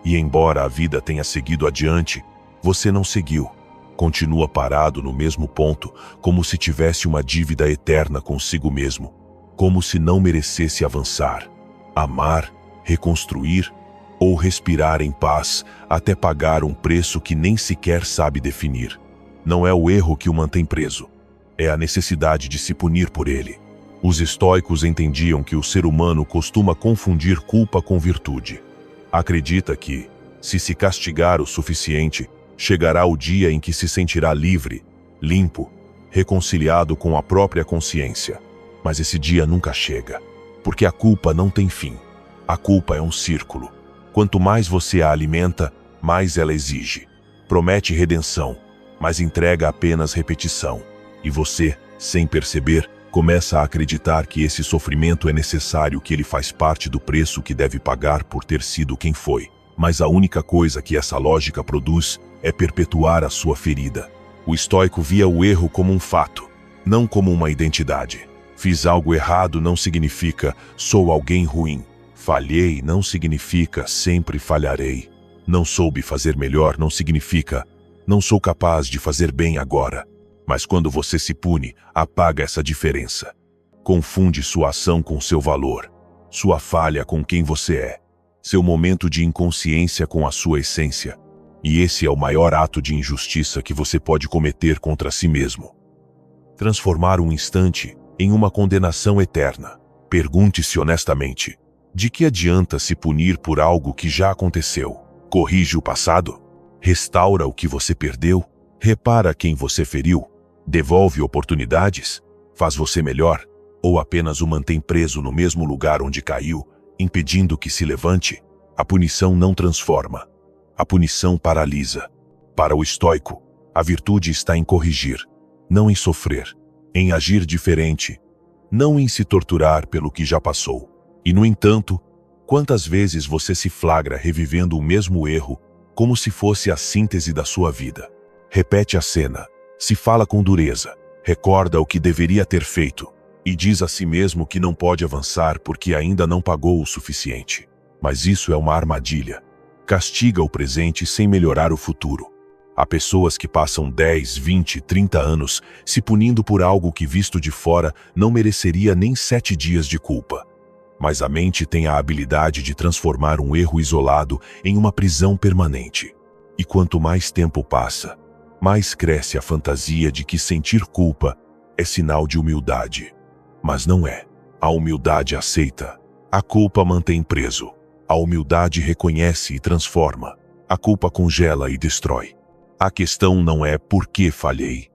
E embora a vida tenha seguido adiante, você não seguiu. Continua parado no mesmo ponto, como se tivesse uma dívida eterna consigo mesmo, como se não merecesse avançar, amar, reconstruir ou respirar em paz até pagar um preço que nem sequer sabe definir. Não é o erro que o mantém preso, é a necessidade de se punir por ele. Os estoicos entendiam que o ser humano costuma confundir culpa com virtude. Acredita que, se castigar o suficiente, chegará o dia em que se sentirá livre, limpo, reconciliado com a própria consciência. Mas esse dia nunca chega, porque a culpa não tem fim. A culpa é um círculo. Quanto mais você a alimenta, mais ela exige. Promete redenção, mas entrega apenas repetição. E você, sem perceber, começa a acreditar que esse sofrimento é necessário, que ele faz parte do preço que deve pagar por ter sido quem foi. Mas a única coisa que essa lógica produz é perpetuar a sua ferida. O estoico via o erro como um fato, não como uma identidade. Fiz algo errado não significa sou alguém ruim. Falhei não significa sempre falharei. Não soube fazer melhor não significa não sou capaz de fazer bem agora. Mas quando você se pune, apaga essa diferença. Confunde sua ação com seu valor, sua falha com quem você é, seu momento de inconsciência com a sua essência. E esse é o maior ato de injustiça que você pode cometer contra si mesmo. Transformar um instante em uma condenação eterna. Pergunte-se honestamente: de que adianta se punir por algo que já aconteceu? Corrige o passado? Restaura o que você perdeu? Repara quem você feriu? Devolve oportunidades? Faz você melhor? Ou apenas o mantém preso no mesmo lugar onde caiu, impedindo que se levante, a punição não transforma. A punição paralisa. Para o estoico, a virtude está em corrigir, não em sofrer, em agir diferente, não em se torturar pelo que já passou. E, no entanto, quantas vezes você se flagra revivendo o mesmo erro, como se fosse a síntese da sua vida? Repete a cena, se fala com dureza, recorda o que deveria ter feito, e diz a si mesmo que não pode avançar porque ainda não pagou o suficiente. Mas isso é uma armadilha. Castiga o presente sem melhorar o futuro. Há pessoas que passam 10, 20, 30 anos se punindo por algo que, visto de fora, não mereceria nem 7 dias de culpa. Mas a mente tem a habilidade de transformar um erro isolado em uma prisão permanente. E quanto mais tempo passa, mais cresce a fantasia de que sentir culpa é sinal de humildade. Mas não é. A humildade aceita. A culpa mantém preso. A humildade reconhece e transforma. A culpa congela e destrói. A questão não é por que falhei.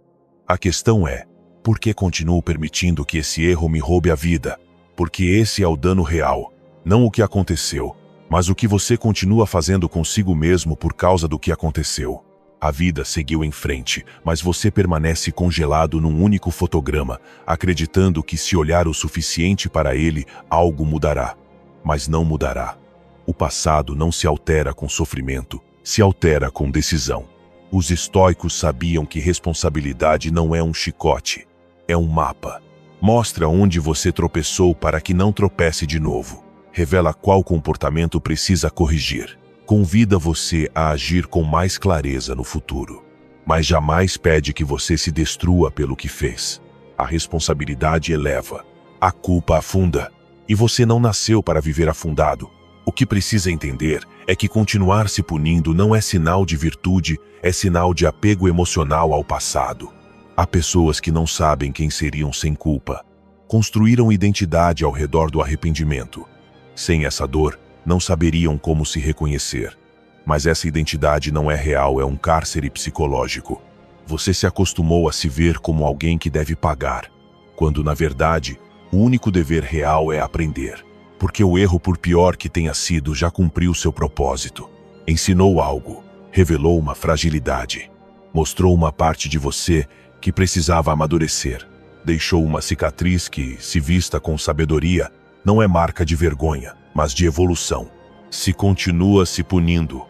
A questão é por que continuo permitindo que esse erro me roube a vida. Porque esse é o dano real, não o que aconteceu, mas o que você continua fazendo consigo mesmo por causa do que aconteceu. A vida seguiu em frente, mas você permanece congelado num único fotograma, acreditando que se olhar o suficiente para ele, algo mudará. Mas não mudará. O passado não se altera com sofrimento, se altera com decisão. Os estoicos sabiam que responsabilidade não é um chicote, é um mapa. Mostra onde você tropeçou para que não tropece de novo. Revela qual comportamento precisa corrigir. Convida você a agir com mais clareza no futuro. Mas jamais pede que você se destrua pelo que fez. A responsabilidade eleva, a culpa afunda. E você não nasceu para viver afundado. O que precisa entender é que continuar se punindo não é sinal de virtude, é sinal de apego emocional ao passado. Há pessoas que não sabem quem seriam sem culpa. Construíram identidade ao redor do arrependimento. Sem essa dor, não saberiam como se reconhecer. Mas essa identidade não é real, é um cárcere psicológico. Você se acostumou a se ver como alguém que deve pagar, quando, na verdade, o único dever real é aprender. Porque o erro, por pior que tenha sido, já cumpriu seu propósito. Ensinou algo, revelou uma fragilidade, mostrou uma parte de você que precisava amadurecer. Deixou uma cicatriz que, se vista com sabedoria, não é marca de vergonha, mas de evolução. Se continua se punindo,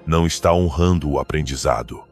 não está honrando o aprendizado.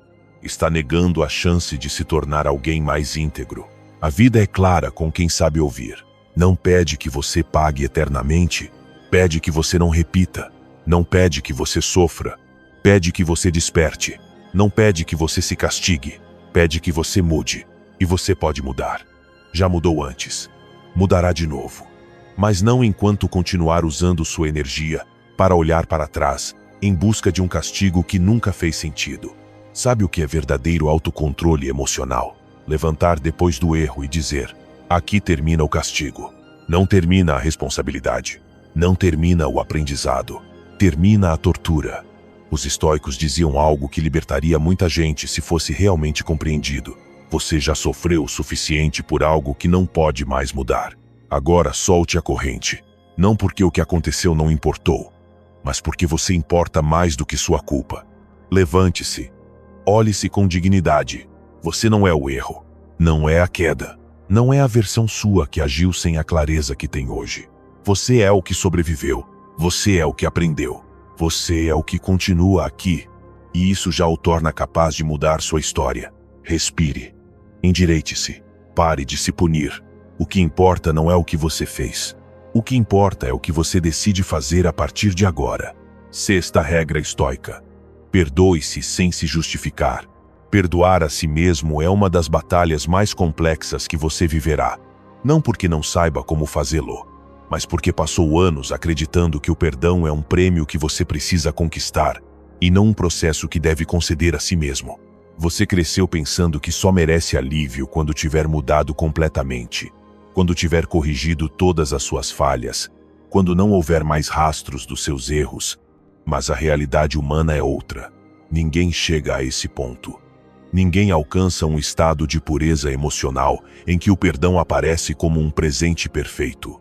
Está negando a chance de se tornar alguém mais íntegro. A vida é clara com quem sabe ouvir. Não pede que você pague eternamente, pede que você não repita. Não pede que você sofra, pede que você desperte. Não pede que você se castigue, pede que você mude. E você pode mudar. Já mudou antes. Mudará de novo. Mas não enquanto continuar usando sua energia para olhar para trás, em busca de um castigo que nunca fez sentido. Sabe o que é verdadeiro autocontrole emocional? Levantar depois do erro e dizer: aqui termina o castigo. Não termina a responsabilidade. Não termina o aprendizado. Termina a tortura. Os estoicos diziam algo que libertaria muita gente se fosse realmente compreendido. Você já sofreu o suficiente por algo que não pode mais mudar. Agora solte a corrente. Não porque o que aconteceu não importou, mas porque você importa mais do que sua culpa. Levante-se. Olhe-se com dignidade. Você não é o erro. Não é a queda. Não é a versão sua que agiu sem a clareza que tem hoje. Você é o que sobreviveu. Você é o que aprendeu. Você é o que continua aqui. E isso já o torna capaz de mudar sua história. Respire. Endireite-se. Pare de se punir. O que importa não é o que você fez. O que importa é o que você decide fazer a partir de agora. Sexta regra estoica. Perdoe-se sem se justificar. Perdoar a si mesmo é uma das batalhas mais complexas que você viverá. Não porque não saiba como fazê-lo, mas porque passou anos acreditando que o perdão é um prêmio que você precisa conquistar, e não um processo que deve conceder a si mesmo. Você cresceu pensando que só merece alívio quando tiver mudado completamente, quando tiver corrigido todas as suas falhas, quando não houver mais rastros dos seus erros. Mas a realidade humana é outra. Ninguém chega a esse ponto. Ninguém alcança um estado de pureza emocional em que o perdão aparece como um presente perfeito.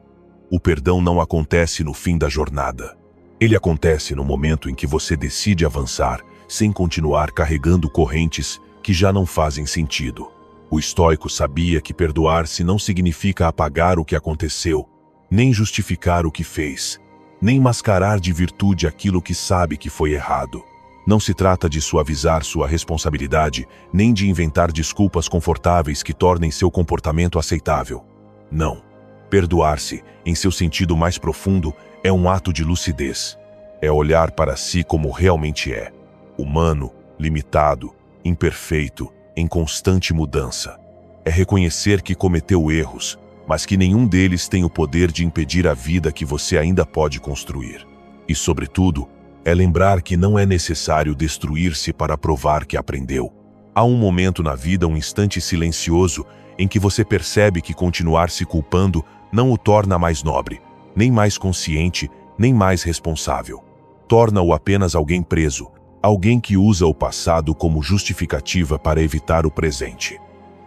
O perdão não acontece no fim da jornada. Ele acontece no momento em que você decide avançar, sem continuar carregando correntes que já não fazem sentido. O estoico sabia que perdoar-se não significa apagar o que aconteceu, nem justificar o que fez, nem mascarar de virtude aquilo que sabe que foi errado. Não se trata de suavizar sua responsabilidade, nem de inventar desculpas confortáveis que tornem seu comportamento aceitável. Não. Perdoar-se, em seu sentido mais profundo, é um ato de lucidez. É olhar para si como realmente é. Humano, limitado, imperfeito, em constante mudança. É reconhecer que cometeu erros, mas que nenhum deles tem o poder de impedir a vida que você ainda pode construir. E, sobretudo, é lembrar que não é necessário destruir-se para provar que aprendeu. Há um momento na vida, um instante silencioso, em que você percebe que continuar se culpando não o torna mais nobre, nem mais consciente, nem mais responsável. Torna-o apenas alguém preso, alguém que usa o passado como justificativa para evitar o presente.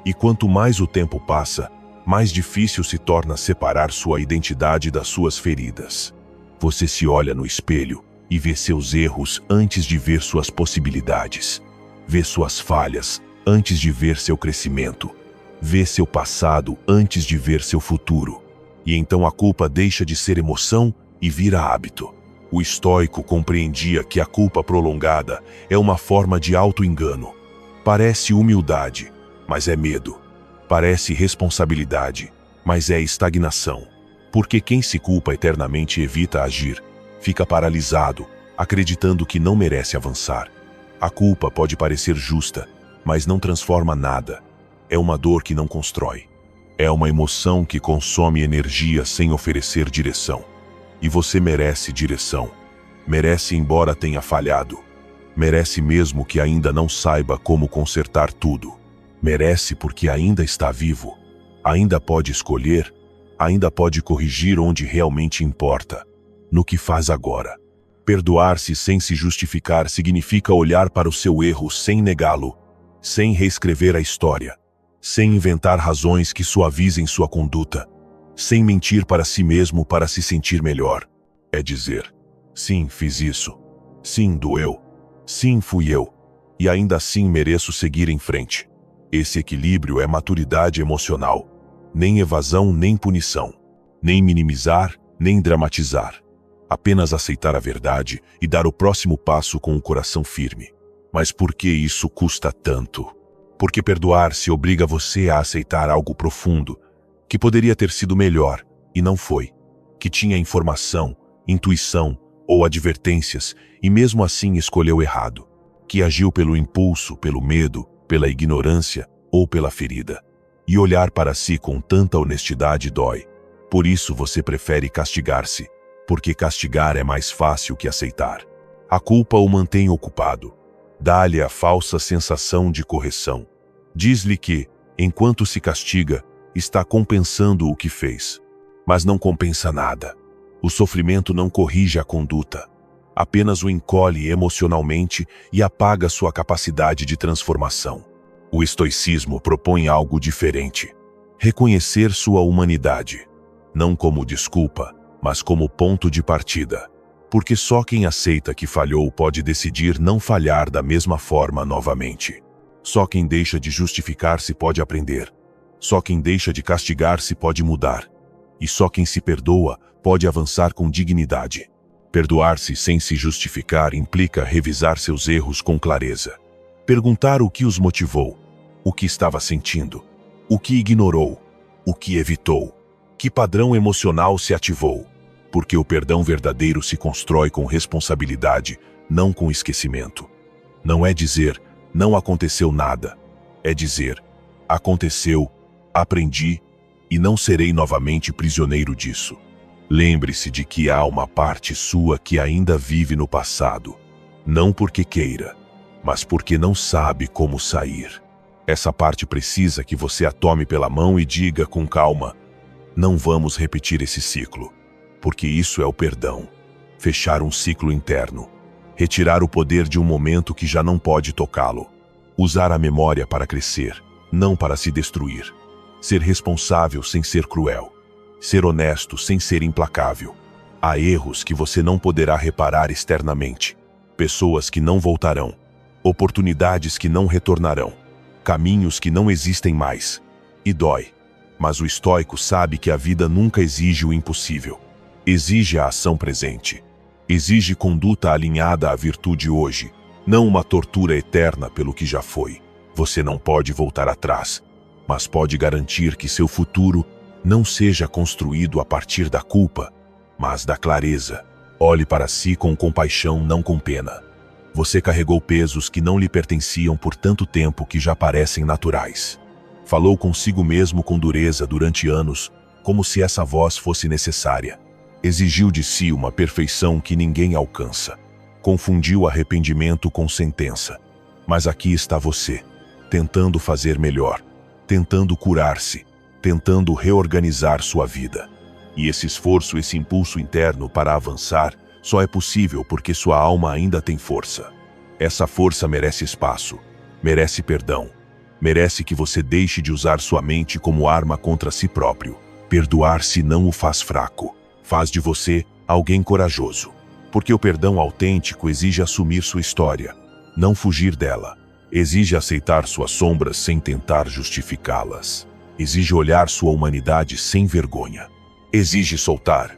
E quanto mais o tempo passa, mais difícil se torna separar sua identidade das suas feridas. Você se olha no espelho e vê seus erros antes de ver suas possibilidades. Vê suas falhas antes de ver seu crescimento. Vê seu passado antes de ver seu futuro. E então a culpa deixa de ser emoção e vira hábito. O estoico compreendia que a culpa prolongada é uma forma de auto-engano. Parece humildade, mas é medo. Parece responsabilidade, mas é estagnação. Porque quem se culpa eternamente evita agir, fica paralisado, acreditando que não merece avançar. A culpa pode parecer justa, mas não transforma nada. É uma dor que não constrói. É uma emoção que consome energia sem oferecer direção. E você merece direção. Merece, embora tenha falhado. Merece mesmo que ainda não saiba como consertar tudo. Merece porque ainda está vivo. Ainda pode escolher. Ainda pode corrigir onde realmente importa. No que faz agora. Perdoar-se sem se justificar significa olhar para o seu erro sem negá-lo, sem reescrever a história, sem inventar razões que suavizem sua conduta, sem mentir para si mesmo para se sentir melhor. É dizer: sim, fiz isso. Sim, doeu. Sim, fui eu. E ainda assim mereço seguir em frente. Esse equilíbrio é maturidade emocional. Nem evasão, nem punição. Nem minimizar, nem dramatizar. Apenas aceitar a verdade e dar o próximo passo com o coração firme. Mas por que isso custa tanto? Porque perdoar-se obriga você a aceitar algo profundo, que poderia ter sido melhor, e não foi. Que tinha informação, intuição ou advertências, e mesmo assim escolheu errado. Que agiu pelo impulso, pelo medo, pela ignorância ou pela ferida. E olhar para si com tanta honestidade dói. Por isso você prefere castigar-se, porque castigar é mais fácil que aceitar. A culpa o mantém ocupado. Dá-lhe a falsa sensação de correção. Diz-lhe que, enquanto se castiga, está compensando o que fez. Mas não compensa nada. O sofrimento não corrige a conduta. Apenas o encolhe emocionalmente e apaga sua capacidade de transformação. O estoicismo propõe algo diferente. Reconhecer sua humanidade. Não como desculpa, mas como ponto de partida. Porque só quem aceita que falhou pode decidir não falhar da mesma forma novamente. Só quem deixa de justificar-se pode aprender. Só quem deixa de castigar-se pode mudar. E só quem se perdoa pode avançar com dignidade. Perdoar-se sem se justificar implica revisar seus erros com clareza. Perguntar o que os motivou, o que estava sentindo, o que ignorou, o que evitou, que padrão emocional se ativou. Porque o perdão verdadeiro se constrói com responsabilidade, não com esquecimento. Não é dizer, não aconteceu nada. É dizer, aconteceu, aprendi, e não serei novamente prisioneiro disso. Lembre-se de que há uma parte sua que ainda vive no passado. Não porque queira, mas porque não sabe como sair. Essa parte precisa que você a tome pela mão e diga com calma: não vamos repetir esse ciclo. Porque isso é o perdão. Fechar um ciclo interno. Retirar o poder de um momento que já não pode tocá-lo. Usar a memória para crescer, não para se destruir. Ser responsável sem ser cruel. ser honesto sem ser implacável. Há erros que você não poderá reparar externamente, pessoas que não voltarão, oportunidades que não retornarão, caminhos que não existem mais. E dói. Mas o estoico sabe que a vida nunca exige o impossível. Exige a ação presente. Exige conduta alinhada à virtude hoje, não uma tortura eterna pelo que já foi. Você não pode voltar atrás, mas pode garantir que seu futuro não seja construído a partir da culpa, mas da clareza. Olhe para si com compaixão, não com pena. Você carregou pesos que não lhe pertenciam por tanto tempo que já parecem naturais. Falou consigo mesmo com dureza durante anos, como se essa voz fosse necessária. Exigiu de si uma perfeição que ninguém alcança. Confundiu arrependimento com sentença. Mas aqui está você, tentando fazer melhor, tentando curar-se, tentando reorganizar sua vida. E esse esforço, esse impulso interno para avançar, só é possível porque sua alma ainda tem força. Essa força merece espaço, merece perdão, merece que você deixe de usar sua mente como arma contra si próprio. Perdoar-se não o faz fraco, faz de você alguém corajoso. Porque o perdão autêntico exige assumir sua história, não fugir dela. Exige aceitar suas sombras sem tentar justificá-las. Exige olhar sua humanidade sem vergonha. Exige soltar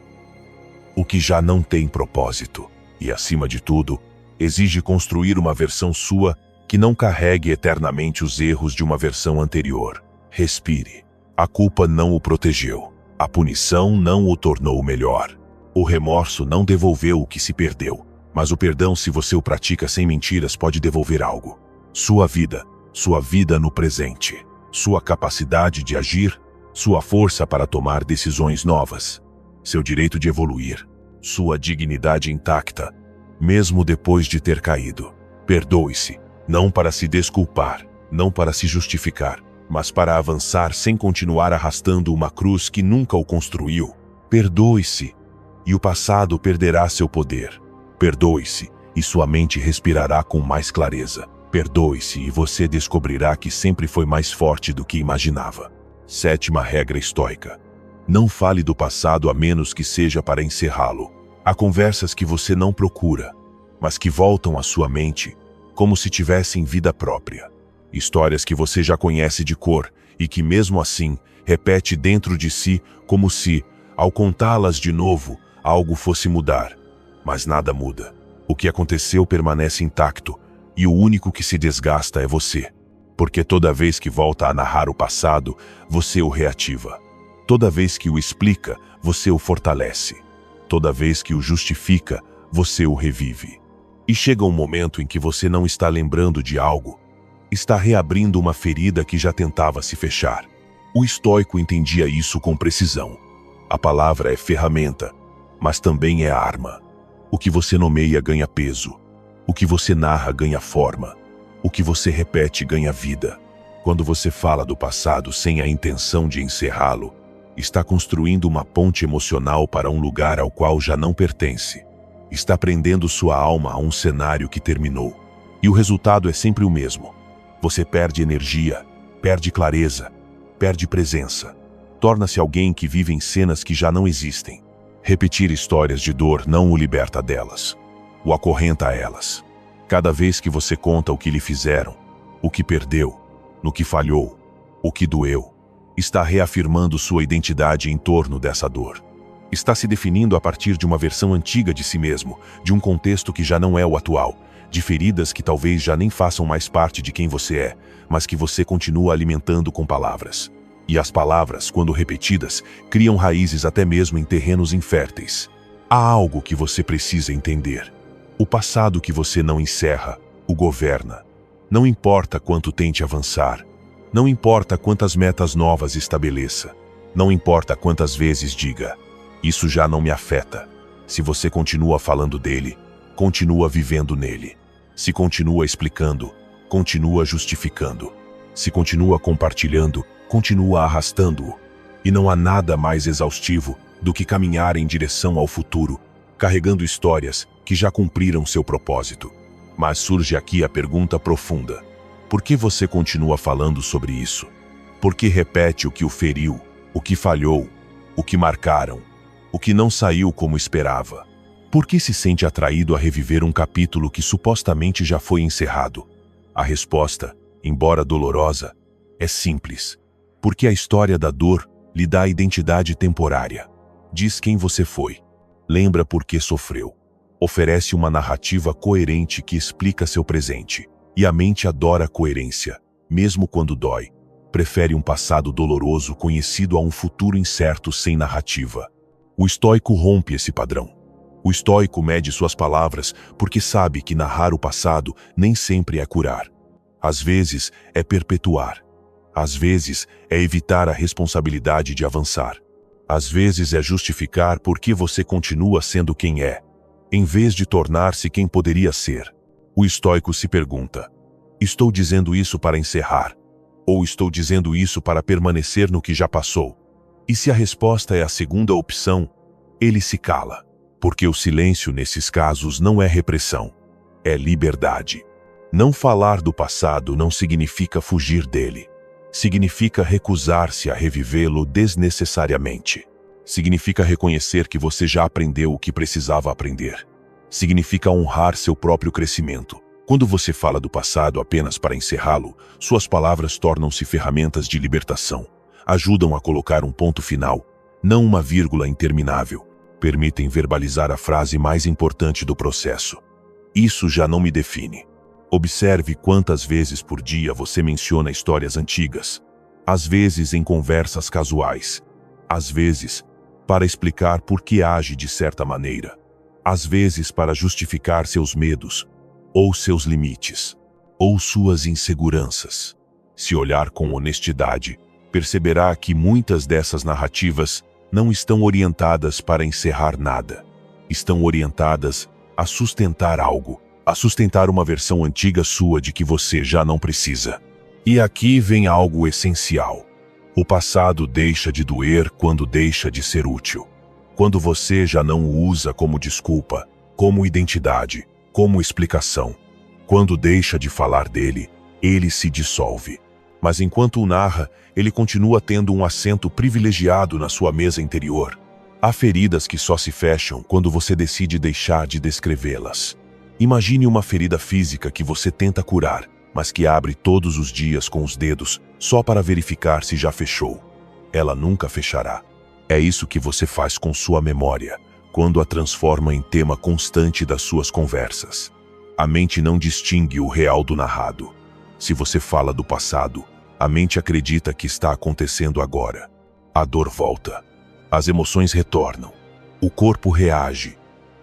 o que já não tem propósito. E, acima de tudo, exige construir uma versão sua que não carregue eternamente os erros de uma versão anterior. Respire. A culpa não o protegeu. A punição não o tornou melhor. O remorso não devolveu o que se perdeu. Mas o perdão, se você o pratica sem mentiras, pode devolver algo. Sua vida no presente. Sua capacidade de agir, sua força para tomar decisões novas, seu direito de evoluir, sua dignidade intacta, mesmo depois de ter caído. Perdoe-se, não para se desculpar, não para se justificar, mas para avançar sem continuar arrastando uma cruz que nunca o construiu. Perdoe-se, e o passado perderá seu poder. Perdoe-se, e sua mente respirará com mais clareza. Perdoe-se e você descobrirá que sempre foi mais forte do que imaginava. 7ª regra estoica. Não fale do passado a menos que seja para encerrá-lo. Há conversas que você não procura, mas que voltam à sua mente como se tivessem vida própria. Histórias que você já conhece de cor e que mesmo assim repete dentro de si como se, ao contá-las de novo, algo fosse mudar. Mas nada muda. O que aconteceu permanece intacto. E o único que se desgasta é você, porque toda vez que volta a narrar o passado, você o reativa. Toda vez que o explica, você o fortalece. Toda vez que o justifica, você o revive. E chega um momento em que você não está lembrando de algo, está reabrindo uma ferida que já tentava se fechar. O estoico entendia isso com precisão. A palavra é ferramenta, mas também é arma. O que você nomeia ganha peso. O que você narra ganha forma. O que você repete ganha vida. Quando você fala do passado sem a intenção de encerrá-lo, está construindo uma ponte emocional para um lugar ao qual já não pertence. Está prendendo sua alma a um cenário que terminou. E o resultado é sempre o mesmo. Você perde energia, perde clareza, perde presença. Torna-se alguém que vive em cenas que já não existem. Repetir histórias de dor não o liberta delas. O acorrenta a elas. Cada vez que você conta o que lhe fizeram, o que perdeu, no que falhou, o que doeu, está reafirmando sua identidade em torno dessa dor. Está se definindo a partir de uma versão antiga de si mesmo, de um contexto que já não é o atual, de feridas que talvez já nem façam mais parte de quem você é, mas que você continua alimentando com palavras. E as palavras, quando repetidas, criam raízes até mesmo em terrenos inférteis. Há algo que você precisa entender. O passado que você não encerra, o governa. Não importa quanto tente avançar. Não importa quantas metas novas estabeleça. Não importa quantas vezes diga, isso já não me afeta. Se você continua falando dele, continua vivendo nele. Se continua explicando, continua justificando. Se continua compartilhando, continua arrastando-o. E não há nada mais exaustivo do que caminhar em direção ao futuro, carregando histórias que já cumpriram seu propósito. Mas surge aqui a pergunta profunda. Por que você continua falando sobre isso? Por que repete o que o feriu, o que falhou, o que marcaram, o que não saiu como esperava. Por que se sente atraído a reviver um capítulo que supostamente já foi encerrado? A resposta, embora dolorosa, é simples. Porque a história da dor lhe dá identidade temporária. Diz quem você foi. Lembra por que sofreu. Oferece uma narrativa coerente que explica seu presente. E a mente adora a coerência, mesmo quando dói. Prefere um passado doloroso conhecido a um futuro incerto sem narrativa. O estoico rompe esse padrão. O estoico mede suas palavras porque sabe que narrar o passado nem sempre é curar. Às vezes é perpetuar. Às vezes é evitar a responsabilidade de avançar. Às vezes é justificar por que você continua sendo quem é, em vez de tornar-se quem poderia ser. O estoico se pergunta: estou dizendo isso para encerrar? Ou estou dizendo isso para permanecer no que já passou? E se a resposta é a segunda opção, ele se cala. Porque o silêncio nesses casos não é repressão, é liberdade. Não falar do passado não significa fugir dele. Significa recusar-se a revivê-lo desnecessariamente. Significa reconhecer que você já aprendeu o que precisava aprender. Significa honrar seu próprio crescimento. Quando você fala do passado apenas para encerrá-lo, suas palavras tornam-se ferramentas de libertação. Ajudam a colocar um ponto final, não uma vírgula interminável. Permitem verbalizar a frase mais importante do processo. Isso já não me define. Observe quantas vezes por dia você menciona histórias antigas. Às vezes em conversas casuais. Às vezes para explicar por que age de certa maneira. Às vezes para justificar seus medos, ou seus limites, ou suas inseguranças. Se olhar com honestidade, perceberá que muitas dessas narrativas não estão orientadas para encerrar nada. Estão orientadas a sustentar algo, a sustentar uma versão antiga sua de que você já não precisa. E aqui vem algo essencial. O passado deixa de doer quando deixa de ser útil. Quando você já não o usa como desculpa, como identidade, como explicação. Quando deixa de falar dele, ele se dissolve. Mas enquanto o narra, ele continua tendo um assento privilegiado na sua mesa interior. Há feridas que só se fecham quando você decide deixar de descrevê-las. Imagine uma ferida física que você tenta curar, mas que abre todos os dias com os dedos, só para verificar se já fechou. Ela nunca fechará. É isso que você faz com sua memória, quando a transforma em tema constante das suas conversas. A mente não distingue o real do narrado. Se você fala do passado, a mente acredita que está acontecendo agora. A dor volta. As emoções retornam. O corpo reage.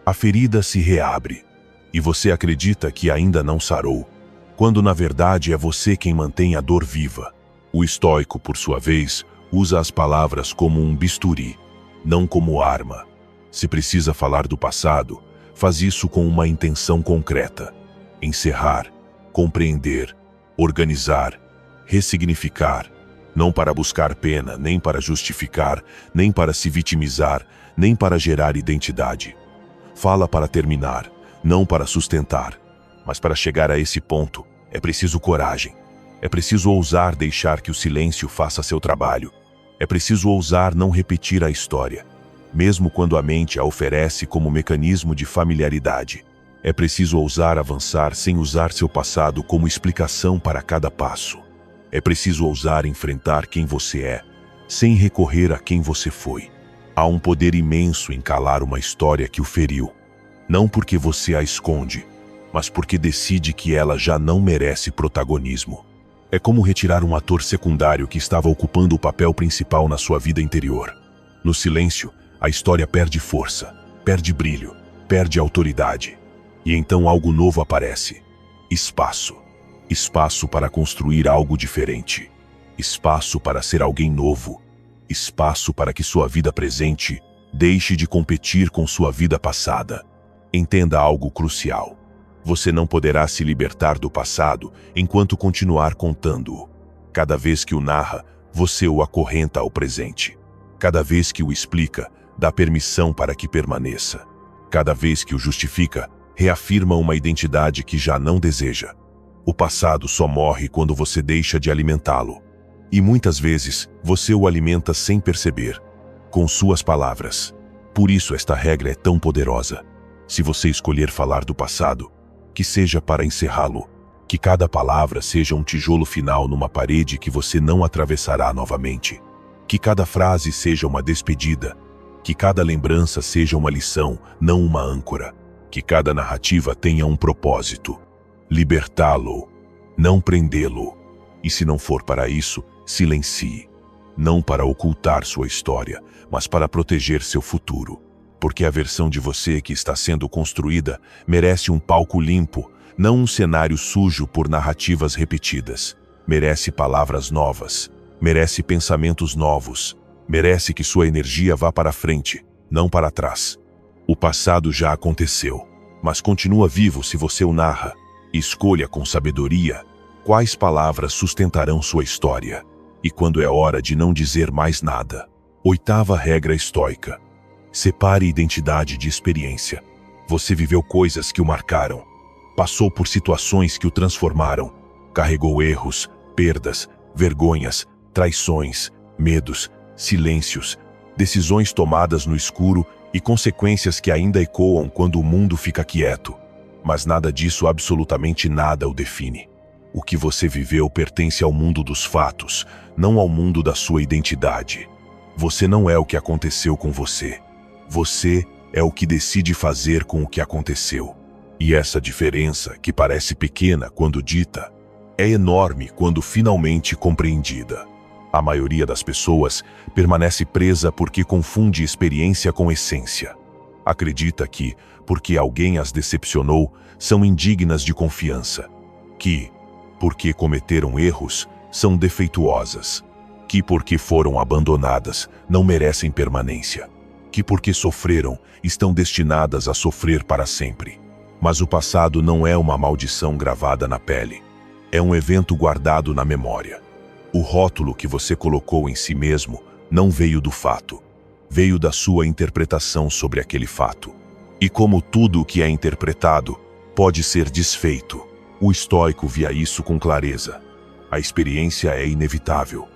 A ferida se reabre. E você acredita que ainda não sarou, quando na verdade é você quem mantém a dor viva. O estoico, por sua vez, usa as palavras como um bisturi, não como arma. Se precisa falar do passado, faz isso com uma intenção concreta. Encerrar, compreender, organizar, ressignificar, não para buscar pena, nem para justificar, nem para se vitimizar, nem para gerar identidade. Fala para terminar, não para sustentar. Mas para chegar a esse ponto, é preciso coragem. É preciso ousar deixar que o silêncio faça seu trabalho. É preciso ousar não repetir a história, mesmo quando a mente a oferece como mecanismo de familiaridade. É preciso ousar avançar sem usar seu passado como explicação para cada passo. É preciso ousar enfrentar quem você é, sem recorrer a quem você foi. Há um poder imenso em calar uma história que o feriu. Não porque você a esconde, mas porque decide que ela já não merece protagonismo. É como retirar um ator secundário que estava ocupando o papel principal na sua vida interior. No silêncio, a história perde força, perde brilho, perde autoridade. E então algo novo aparece. Espaço. Espaço para construir algo diferente. Espaço para ser alguém novo. Espaço para que sua vida presente deixe de competir com sua vida passada. Entenda algo crucial. Você não poderá se libertar do passado enquanto continuar contando-o. Cada vez que o narra, você o acorrenta ao presente. Cada vez que o explica, dá permissão para que permaneça. Cada vez que o justifica, reafirma uma identidade que já não deseja. O passado só morre quando você deixa de alimentá-lo. E muitas vezes, você o alimenta sem perceber. com suas palavras. Por isso esta regra é tão poderosa. Se você escolher falar do passado, que seja para encerrá-lo, que cada palavra seja um tijolo final numa parede que você não atravessará novamente. Que cada frase seja uma despedida, que cada lembrança seja uma lição, não uma âncora. Que cada narrativa tenha um propósito: libertá-lo, não prendê-lo. E se não for para isso, silencie. Não para ocultar sua história, mas para proteger seu futuro. Porque a versão de você que está sendo construída merece um palco limpo, não um cenário sujo por narrativas repetidas. Merece palavras novas, merece pensamentos novos, merece que sua energia vá para frente, não para trás. O passado já aconteceu, mas continua vivo se você o narra. Escolha com sabedoria quais palavras sustentarão sua história. E quando é hora de não dizer mais nada. 8ª regra estoica. Separe identidade de experiência. Você viveu coisas que o marcaram. Passou por situações que o transformaram. Carregou erros, perdas, vergonhas, traições, medos, silêncios, decisões tomadas no escuro e consequências que ainda ecoam quando o mundo fica quieto. Mas nada disso, absolutamente nada, o define. O que você viveu pertence ao mundo dos fatos, não ao mundo da sua identidade. Você não é o que aconteceu com você. Você é o que decide fazer com o que aconteceu. E essa diferença, que parece pequena quando dita, é enorme quando finalmente compreendida. A maioria das pessoas permanece presa porque confunde experiência com essência. Acredita que, porque alguém as decepcionou, são indignas de confiança. Que, porque cometeram erros, são defeituosas. Que porque foram abandonadas, não merecem permanência. Que porque sofreram, estão destinadas a sofrer para sempre. Mas o passado não é uma maldição gravada na pele. É um evento guardado na memória. O rótulo que você colocou em si mesmo não veio do fato. Veio da sua interpretação sobre aquele fato. E como tudo o que é interpretado pode ser desfeito, o estoico via isso com clareza. A experiência é inevitável.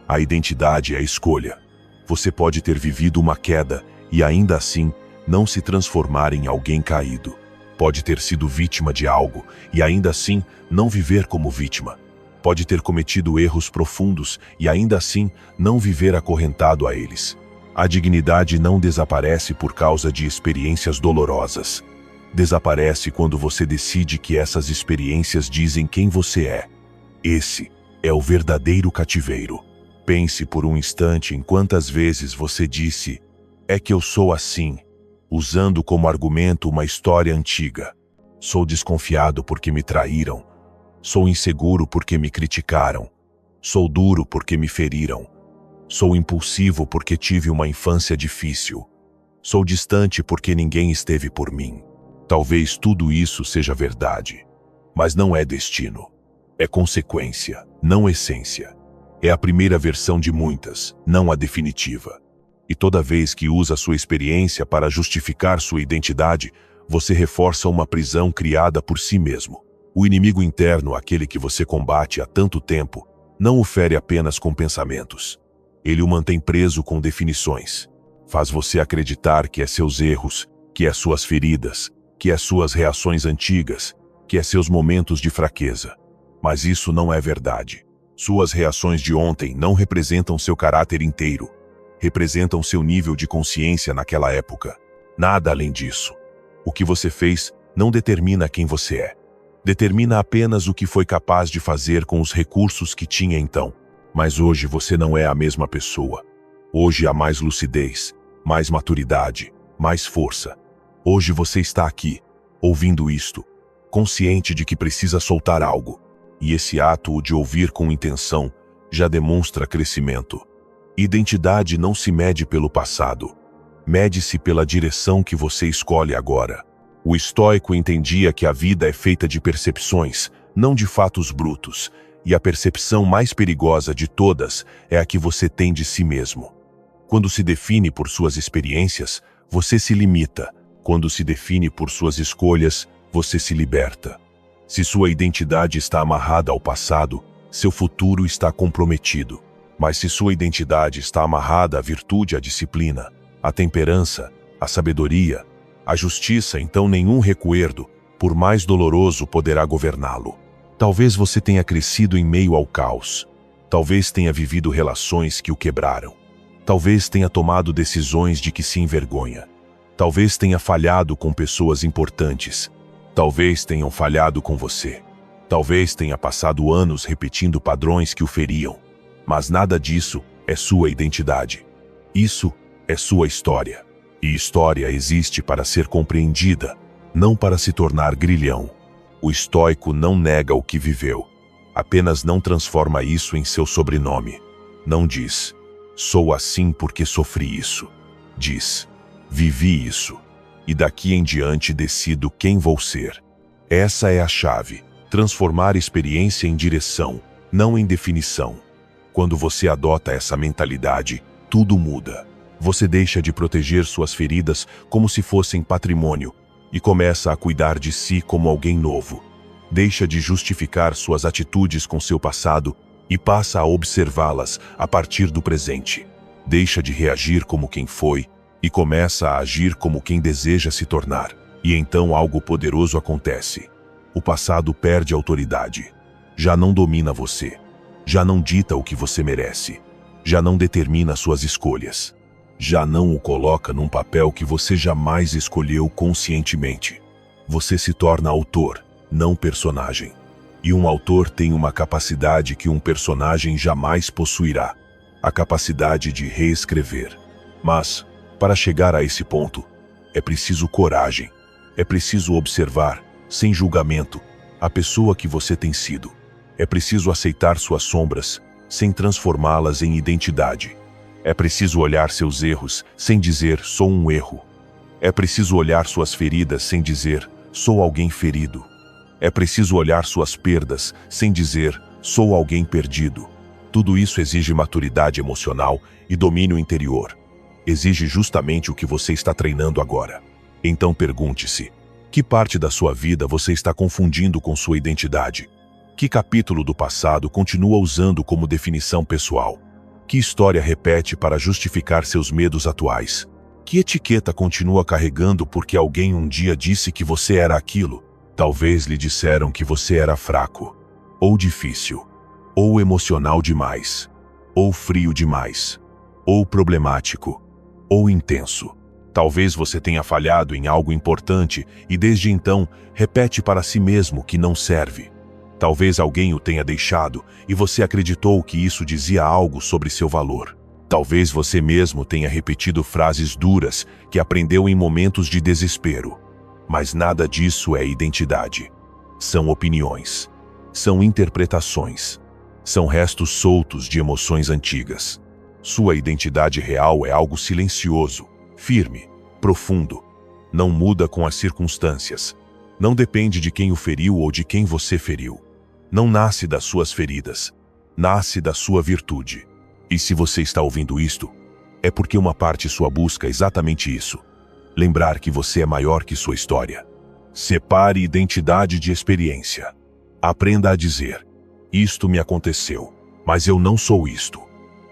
A identidade é a escolha. Você pode ter vivido uma queda e ainda assim não se transformar em alguém caído. Pode ter sido vítima de algo e ainda assim não viver como vítima. Pode ter cometido erros profundos e ainda assim não viver acorrentado a eles. A dignidade não desaparece por causa de experiências dolorosas. Desaparece quando você decide que essas experiências dizem quem você é. Esse é o verdadeiro cativeiro. Pense por um instante em quantas vezes você disse: "É que eu sou assim", usando como argumento uma história antiga. Sou desconfiado porque me traíram. Sou inseguro porque me criticaram. Sou duro porque me feriram. Sou impulsivo porque tive uma infância difícil. Sou distante porque ninguém esteve por mim. Talvez tudo isso seja verdade, mas não é destino. É consequência, não essência. É a primeira versão de muitas, não a definitiva. E toda vez que usa sua experiência para justificar sua identidade, você reforça uma prisão criada por si mesmo. O inimigo interno, aquele que você combate há tanto tempo, não o fere apenas com pensamentos. Ele o mantém preso com definições. Faz você acreditar que é seus erros, que é suas feridas, que é suas reações antigas, que é seus momentos de fraqueza. Mas isso não é verdade. Suas reações de ontem não representam seu caráter inteiro. Representam seu nível de consciência naquela época. Nada além disso. O que você fez não determina quem você é. Determina apenas o que foi capaz de fazer com os recursos que tinha então. Mas hoje você não é a mesma pessoa. Hoje há mais lucidez, mais maturidade, mais força. Hoje você está aqui, ouvindo isto, consciente de que precisa soltar algo. E esse ato, o de ouvir com intenção, já demonstra crescimento. Identidade não se mede pelo passado. Mede-se pela direção que você escolhe agora. O estoico entendia que a vida é feita de percepções, não de fatos brutos, e a percepção mais perigosa de todas é a que você tem de si mesmo. Quando se define por suas experiências, você se limita. Quando se define por suas escolhas, você se liberta. Se sua identidade está amarrada ao passado, seu futuro está comprometido. Mas se sua identidade está amarrada à virtude, à disciplina, à temperança, à sabedoria, à justiça, então nenhum recuerdo, por mais doloroso, poderá governá-lo. Talvez você tenha crescido em meio ao caos. Talvez tenha vivido relações que o quebraram. Talvez tenha tomado decisões de que se envergonha. Talvez tenha falhado com pessoas importantes. Talvez tenham falhado com você. Talvez tenha passado anos repetindo padrões que o feriam. Mas nada disso é sua identidade. Isso é sua história. E história existe para ser compreendida, não para se tornar grilhão. O estoico não nega o que viveu. Apenas não transforma isso em seu sobrenome. Não diz, sou assim porque sofri isso. Diz, vivi isso. E daqui em diante decido quem vou ser. Essa é a chave. Transformar experiência em direção, não em definição. Quando você adota essa mentalidade, tudo muda. Você deixa de proteger suas feridas como se fossem patrimônio e começa a cuidar de si como alguém novo. Deixa de justificar suas atitudes com seu passado e passa a observá-las a partir do presente. Deixa de reagir como quem foi e começa a agir como quem deseja se tornar. E então algo poderoso acontece. O passado perde autoridade. Já não domina você. Já não dita o que você merece. Já não determina suas escolhas. Já não o coloca num papel que você jamais escolheu conscientemente. Você se torna autor, não personagem. E um autor tem uma capacidade que um personagem jamais possuirá: a capacidade de reescrever. Mas, para chegar a esse ponto, é preciso coragem. É preciso observar, sem julgamento, a pessoa que você tem sido. É preciso aceitar suas sombras, sem transformá-las em identidade. É preciso olhar seus erros, sem dizer, sou um erro. É preciso olhar suas feridas, sem dizer, sou alguém ferido. É preciso olhar suas perdas, sem dizer, sou alguém perdido. Tudo isso exige maturidade emocional e domínio interior. Exige justamente o que você está treinando agora. Então pergunte-se, que parte da sua vida você está confundindo com sua identidade? Que capítulo do passado continua usando como definição pessoal? Que história repete para justificar seus medos atuais? Que etiqueta continua carregando porque alguém um dia disse que você era aquilo? Talvez lhe disseram que você era fraco, ou difícil, ou emocional demais, ou frio demais, ou problemático, ou intenso. Talvez você tenha falhado em algo importante e desde então repete para si mesmo que não serve. Talvez alguém o tenha deixado e você acreditou que isso dizia algo sobre seu valor. Talvez você mesmo tenha repetido frases duras que aprendeu em momentos de desespero. Mas nada disso é identidade. São opiniões. São interpretações. São restos soltos de emoções antigas. Sua identidade real é algo silencioso, firme, profundo. Não muda com as circunstâncias. Não depende de quem o feriu ou de quem você feriu. Não nasce das suas feridas. Nasce da sua virtude. E se você está ouvindo isto, é porque uma parte sua busca exatamente isso. Lembrar que você é maior que sua história. Separe identidade de experiência. Aprenda a dizer, isto me aconteceu, mas eu não sou isto.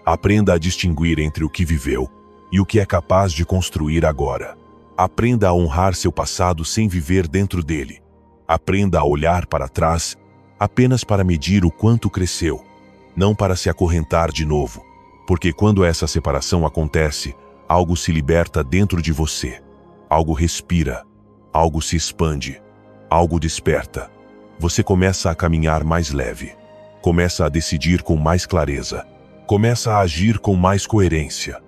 Aprenda a distinguir entre o que viveu e o que é capaz de construir agora. Aprenda a honrar seu passado sem viver dentro dele. Aprenda a olhar para trás apenas para medir o quanto cresceu, não para se acorrentar de novo. Porque quando essa separação acontece, algo se liberta dentro de você. Algo respira, algo se expande, algo desperta. Você começa a caminhar mais leve, começa a decidir com mais clareza, começa a agir com mais coerência,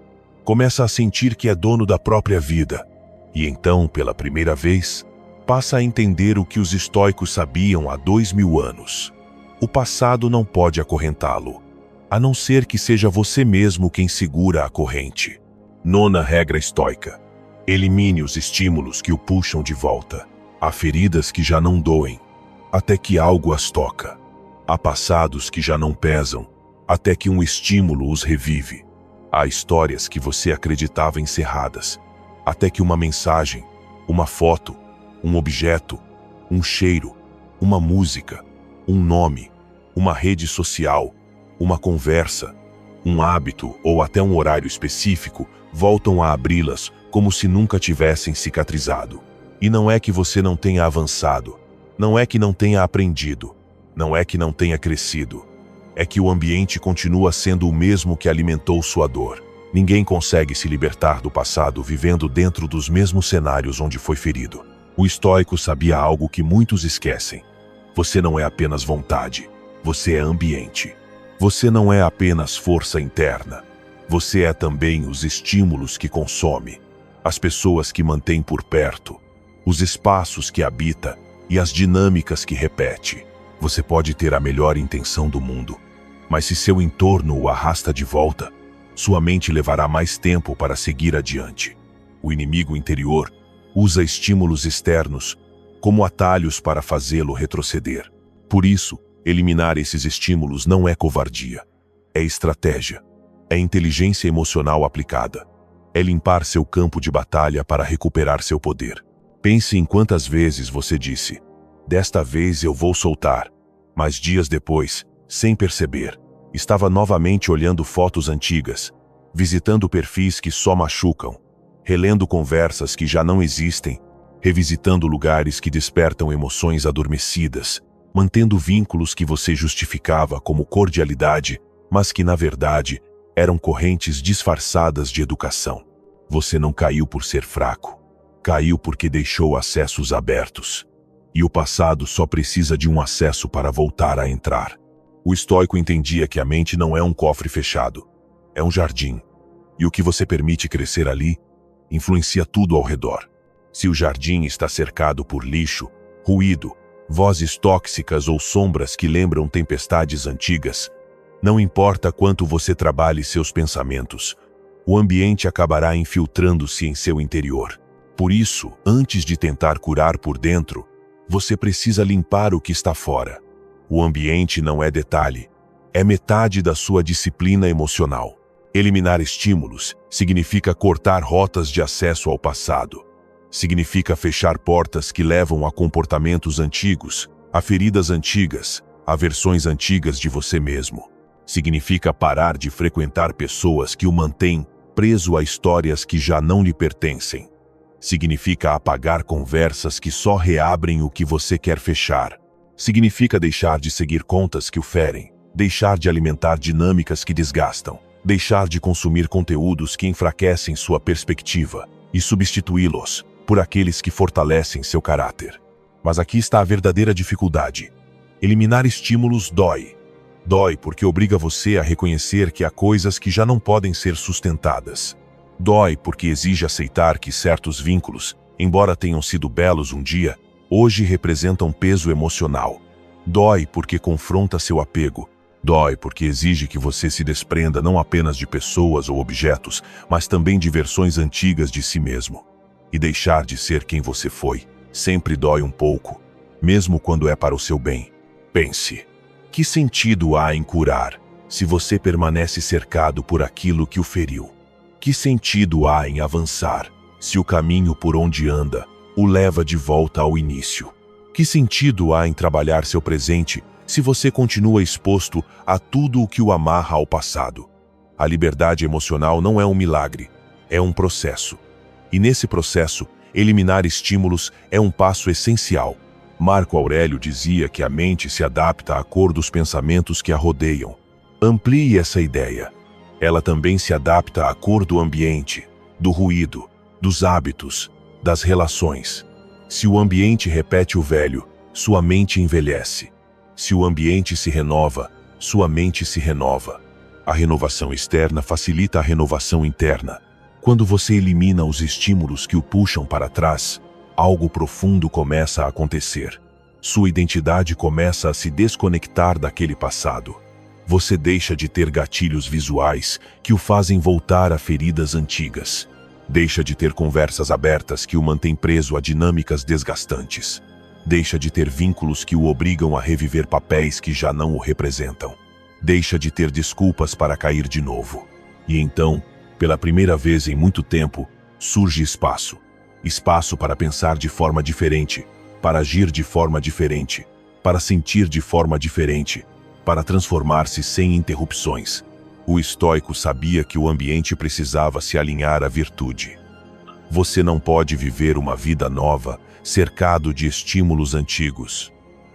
começa a sentir que é dono da própria vida. E então, pela primeira vez, passa a entender o que os estoicos sabiam há 2000 anos. O passado não pode acorrentá-lo, a não ser que seja você mesmo quem segura a corrente. Nona regra estoica: elimine os estímulos que o puxam de volta. Há feridas que já não doem, até que algo as toca. Há passados que já não pesam, até que um estímulo os revive. Há histórias que você acreditava encerradas, até que uma mensagem, uma foto, um objeto, um cheiro, uma música, um nome, uma rede social, uma conversa, um hábito ou até um horário específico, voltam a abri-las como se nunca tivessem cicatrizado. E não é que você não tenha avançado, não é que não tenha aprendido, não é que não tenha crescido. É que o ambiente continua sendo o mesmo que alimentou sua dor. Ninguém consegue se libertar do passado vivendo dentro dos mesmos cenários onde foi ferido. O estoico sabia algo que muitos esquecem. Você não é apenas vontade, você é ambiente. Você não é apenas força interna. Você é também os estímulos que consome, as pessoas que mantém por perto, os espaços que habita e as dinâmicas que repete. Você pode ter a melhor intenção do mundo, mas se seu entorno o arrasta de volta, sua mente levará mais tempo para seguir adiante. O inimigo interior usa estímulos externos como atalhos para fazê-lo retroceder. Por isso, eliminar esses estímulos não é covardia, é estratégia, é inteligência emocional aplicada, é limpar seu campo de batalha para recuperar seu poder. Pense em quantas vezes você disse: "Desta vez eu vou soltar", mas dias depois, sem perceber, estava novamente olhando fotos antigas, visitando perfis que só machucam, relendo conversas que já não existem, revisitando lugares que despertam emoções adormecidas, mantendo vínculos que você justificava como cordialidade, mas que na verdade eram correntes disfarçadas de educação. Você não caiu por ser fraco, caiu porque deixou acessos abertos. E o passado só precisa de um acesso para voltar a entrar. O estoico entendia que a mente não é um cofre fechado, é um jardim. E o que você permite crescer ali, influencia tudo ao redor. Se o jardim está cercado por lixo, ruído, vozes tóxicas ou sombras que lembram tempestades antigas, não importa quanto você trabalhe seus pensamentos, o ambiente acabará infiltrando-se em seu interior. Por isso, antes de tentar curar por dentro, você precisa limpar o que está fora. O ambiente não é detalhe, é metade da sua disciplina emocional. Eliminar estímulos significa cortar rotas de acesso ao passado. Significa fechar portas que levam a comportamentos antigos, a feridas antigas, a versões antigas de você mesmo. Significa parar de frequentar pessoas que o mantêm preso a histórias que já não lhe pertencem. Significa apagar conversas que só reabrem o que você quer fechar. Significa deixar de seguir contas que o ferem, deixar de alimentar dinâmicas que desgastam, deixar de consumir conteúdos que enfraquecem sua perspectiva e substituí-los por aqueles que fortalecem seu caráter. Mas aqui está a verdadeira dificuldade. Eliminar estímulos dói. Dói porque obriga você a reconhecer que há coisas que já não podem ser sustentadas. Dói porque exige aceitar que certos vínculos, embora tenham sido belos um dia, hoje representam peso emocional. Dói porque confronta seu apego. Dói porque exige que você se desprenda não apenas de pessoas ou objetos, mas também de versões antigas de si mesmo. E deixar de ser quem você foi sempre dói um pouco, mesmo quando é para o seu bem. Pense: que sentido há em curar se você permanece cercado por aquilo que o feriu? Que sentido há em avançar se o caminho por onde anda o leva de volta ao início? Que sentido há em trabalhar seu presente se você continua exposto a tudo o que o amarra ao passado? A liberdade emocional não é um milagre, é um processo. E nesse processo, eliminar estímulos é um passo essencial. Marco Aurélio dizia que a mente se adapta à cor dos pensamentos que a rodeiam. Amplie essa ideia. Ela também se adapta à cor do ambiente, do ruído, dos hábitos, das relações. Se o ambiente repete o velho, sua mente envelhece. Se o ambiente se renova, sua mente se renova. A renovação externa facilita a renovação interna. Quando você elimina os estímulos que o puxam para trás, algo profundo começa a acontecer. Sua identidade começa a se desconectar daquele passado. Você deixa de ter gatilhos visuais que o fazem voltar a feridas antigas. Deixa de ter conversas abertas que o mantêm preso a dinâmicas desgastantes. Deixa de ter vínculos que o obrigam a reviver papéis que já não o representam. Deixa de ter desculpas para cair de novo. E então, pela primeira vez em muito tempo, surge espaço. Espaço para pensar de forma diferente, para agir de forma diferente, para sentir de forma diferente, para transformar-se sem interrupções. O estoico sabia que o ambiente precisava se alinhar à virtude. Você não pode viver uma vida nova, cercado de estímulos antigos.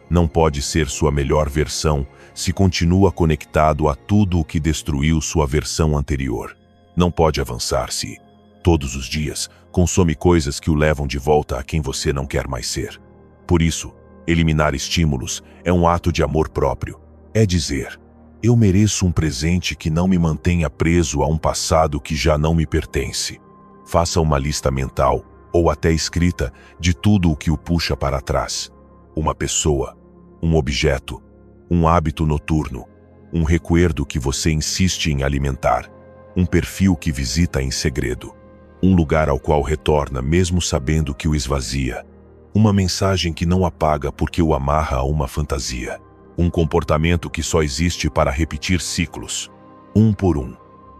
Não pode ser sua melhor versão se continua conectado a tudo o que destruiu sua versão anterior. Não pode avançar se, todos os dias, consome coisas que o levam de volta a quem você não quer mais ser. Por isso, eliminar estímulos é um ato de amor próprio. É dizer: eu mereço um presente que não me mantenha preso a um passado que já não me pertence. Faça uma lista mental, ou até escrita, de tudo o que o puxa para trás. Uma pessoa, um objeto, um hábito noturno, um recuerdo que você insiste em alimentar, um perfil que visita em segredo, um lugar ao qual retorna mesmo sabendo que o esvazia, uma mensagem que não apaga porque o amarra a uma fantasia, um comportamento que só existe para repetir ciclos, um por um.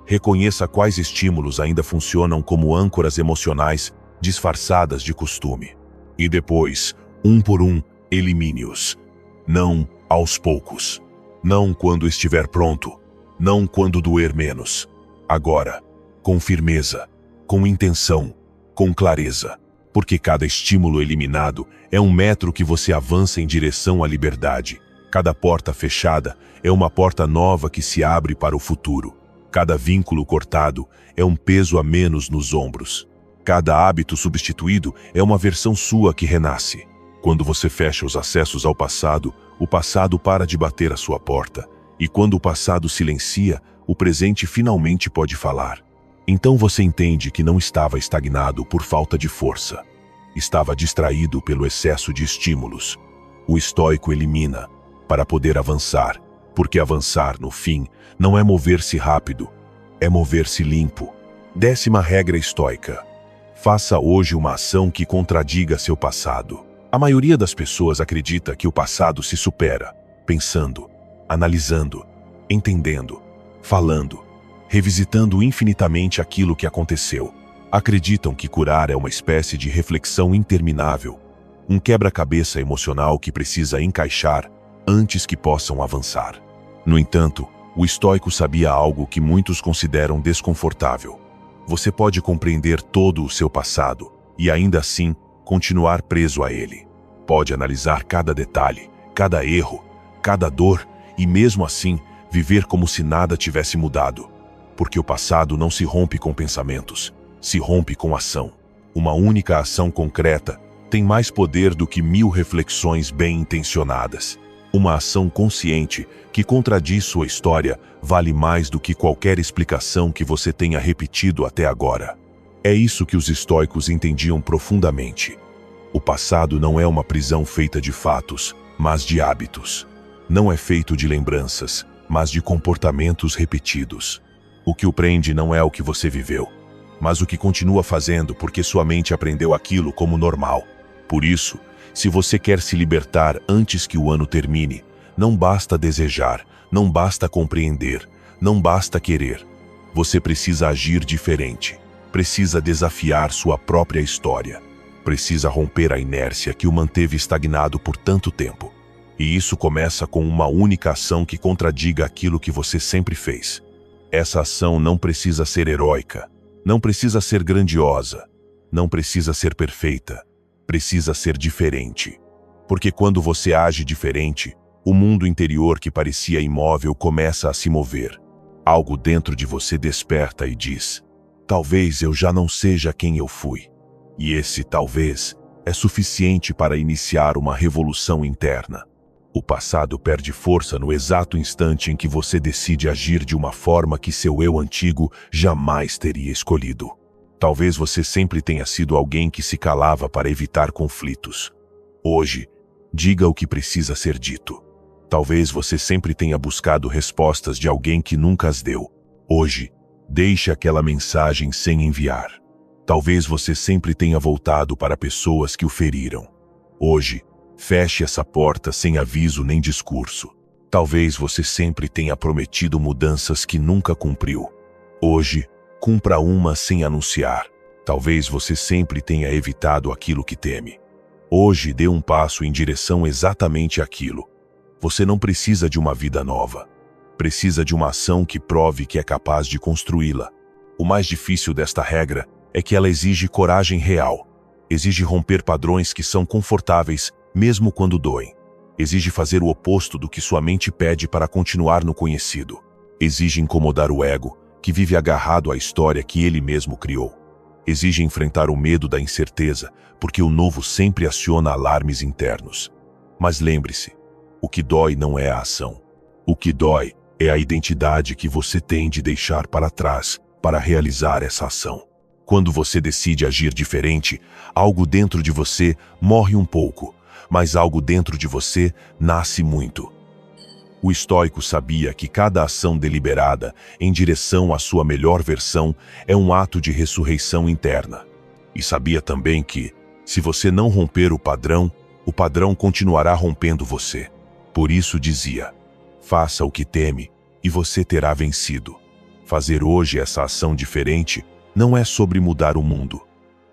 Reconheça quais estímulos ainda funcionam como âncoras emocionais disfarçadas de costume. E depois, um por um, elimine-os. Não aos poucos. Não quando estiver pronto. Não quando doer menos. Agora, com firmeza, com intenção, com clareza. Porque cada estímulo eliminado é um metro que você avança em direção à liberdade. Cada porta fechada é uma porta nova que se abre para o futuro. Cada vínculo cortado é um peso a menos nos ombros. Cada hábito substituído é uma versão sua que renasce. Quando você fecha os acessos ao passado, o passado para de bater à sua porta. E quando o passado silencia, o presente finalmente pode falar. Então você entende que não estava estagnado por falta de força. Estava distraído pelo excesso de estímulos. O estoico elimina, para poder avançar. Porque avançar, no fim, não é mover-se rápido, é mover-se limpo. 10ª regra estoica. Faça hoje uma ação que contradiga seu passado. A maioria das pessoas acredita que o passado se supera, pensando, analisando, entendendo, falando, revisitando infinitamente aquilo que aconteceu. Acreditam que curar é uma espécie de reflexão interminável, um quebra-cabeça emocional que precisa encaixar antes que possam avançar. No entanto, o estoico sabia algo que muitos consideram desconfortável. Você pode compreender todo o seu passado e ainda assim continuar preso a ele. Pode analisar cada detalhe, cada erro, cada dor e mesmo assim viver como se nada tivesse mudado. Porque o passado não se rompe com pensamentos, se rompe com ação. Uma única ação concreta tem mais poder do que 1000 reflexões bem-intencionadas. Uma ação consciente que contradiz sua história vale mais do que qualquer explicação que você tenha repetido até agora. É isso que os estoicos entendiam profundamente. O passado não é uma prisão feita de fatos, mas de hábitos. Não é feito de lembranças, mas de comportamentos repetidos. O que o prende não é o que você viveu, mas o que continua fazendo porque sua mente aprendeu aquilo como normal. Por isso, se você quer se libertar antes que o ano termine, não basta desejar, não basta compreender, não basta querer. Você precisa agir diferente, precisa desafiar sua própria história, precisa romper a inércia que o manteve estagnado por tanto tempo. E isso começa com uma única ação que contradiga aquilo que você sempre fez. Essa ação não precisa ser heróica, não precisa ser grandiosa, não precisa ser perfeita. Precisa ser diferente. Porque quando você age diferente, o mundo interior que parecia imóvel começa a se mover. Algo dentro de você desperta e diz: talvez eu já não seja quem eu fui. E esse talvez é suficiente para iniciar uma revolução interna. O passado perde força no exato instante em que você decide agir de uma forma que seu eu antigo jamais teria escolhido. Talvez você sempre tenha sido alguém que se calava para evitar conflitos. Hoje, diga o que precisa ser dito. Talvez você sempre tenha buscado respostas de alguém que nunca as deu. Hoje, deixe aquela mensagem sem enviar. Talvez você sempre tenha voltado para pessoas que o feriram. Hoje, feche essa porta sem aviso nem discurso. Talvez você sempre tenha prometido mudanças que nunca cumpriu. Hoje, cumpra uma sem anunciar. Talvez você sempre tenha evitado aquilo que teme. Hoje dê um passo em direção exatamente àquilo. Você não precisa de uma vida nova. Precisa de uma ação que prove que é capaz de construí-la. O mais difícil desta regra é que ela exige coragem real. Exige romper padrões que são confortáveis, mesmo quando doem. Exige fazer o oposto do que sua mente pede para continuar no conhecido. Exige incomodar o ego, que vive agarrado à história que ele mesmo criou. Exige enfrentar o medo da incerteza, porque o novo sempre aciona alarmes internos. Mas lembre-se, o que dói não é a ação. O que dói é a identidade que você tem de deixar para trás para realizar essa ação. Quando você decide agir diferente, algo dentro de você morre um pouco, mas algo dentro de você nasce muito. O estoico sabia que cada ação deliberada em direção à sua melhor versão é um ato de ressurreição interna. E sabia também que, se você não romper o padrão continuará rompendo você. Por isso dizia: faça o que teme e você terá vencido. Fazer hoje essa ação diferente não é sobre mudar o mundo.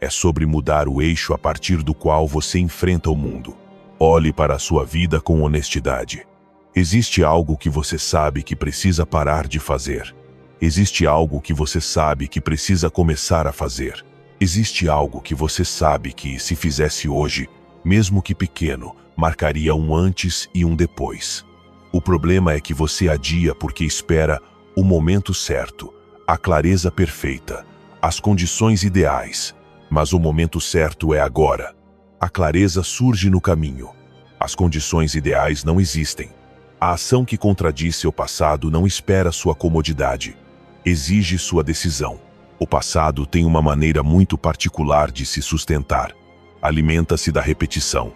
É sobre mudar o eixo a partir do qual você enfrenta o mundo. Olhe para a sua vida com honestidade. Existe algo que você sabe que precisa parar de fazer. Existe algo que você sabe que precisa começar a fazer. Existe algo que você sabe que, se fizesse hoje, mesmo que pequeno, marcaria um antes e um depois. O problema é que você adia porque espera o momento certo, a clareza perfeita, as condições ideais. Mas o momento certo é agora. A clareza surge no caminho. As condições ideais não existem. A ação que contradiz seu passado não espera sua comodidade. Exige sua decisão. O passado tem uma maneira muito particular de se sustentar. Alimenta-se da repetição.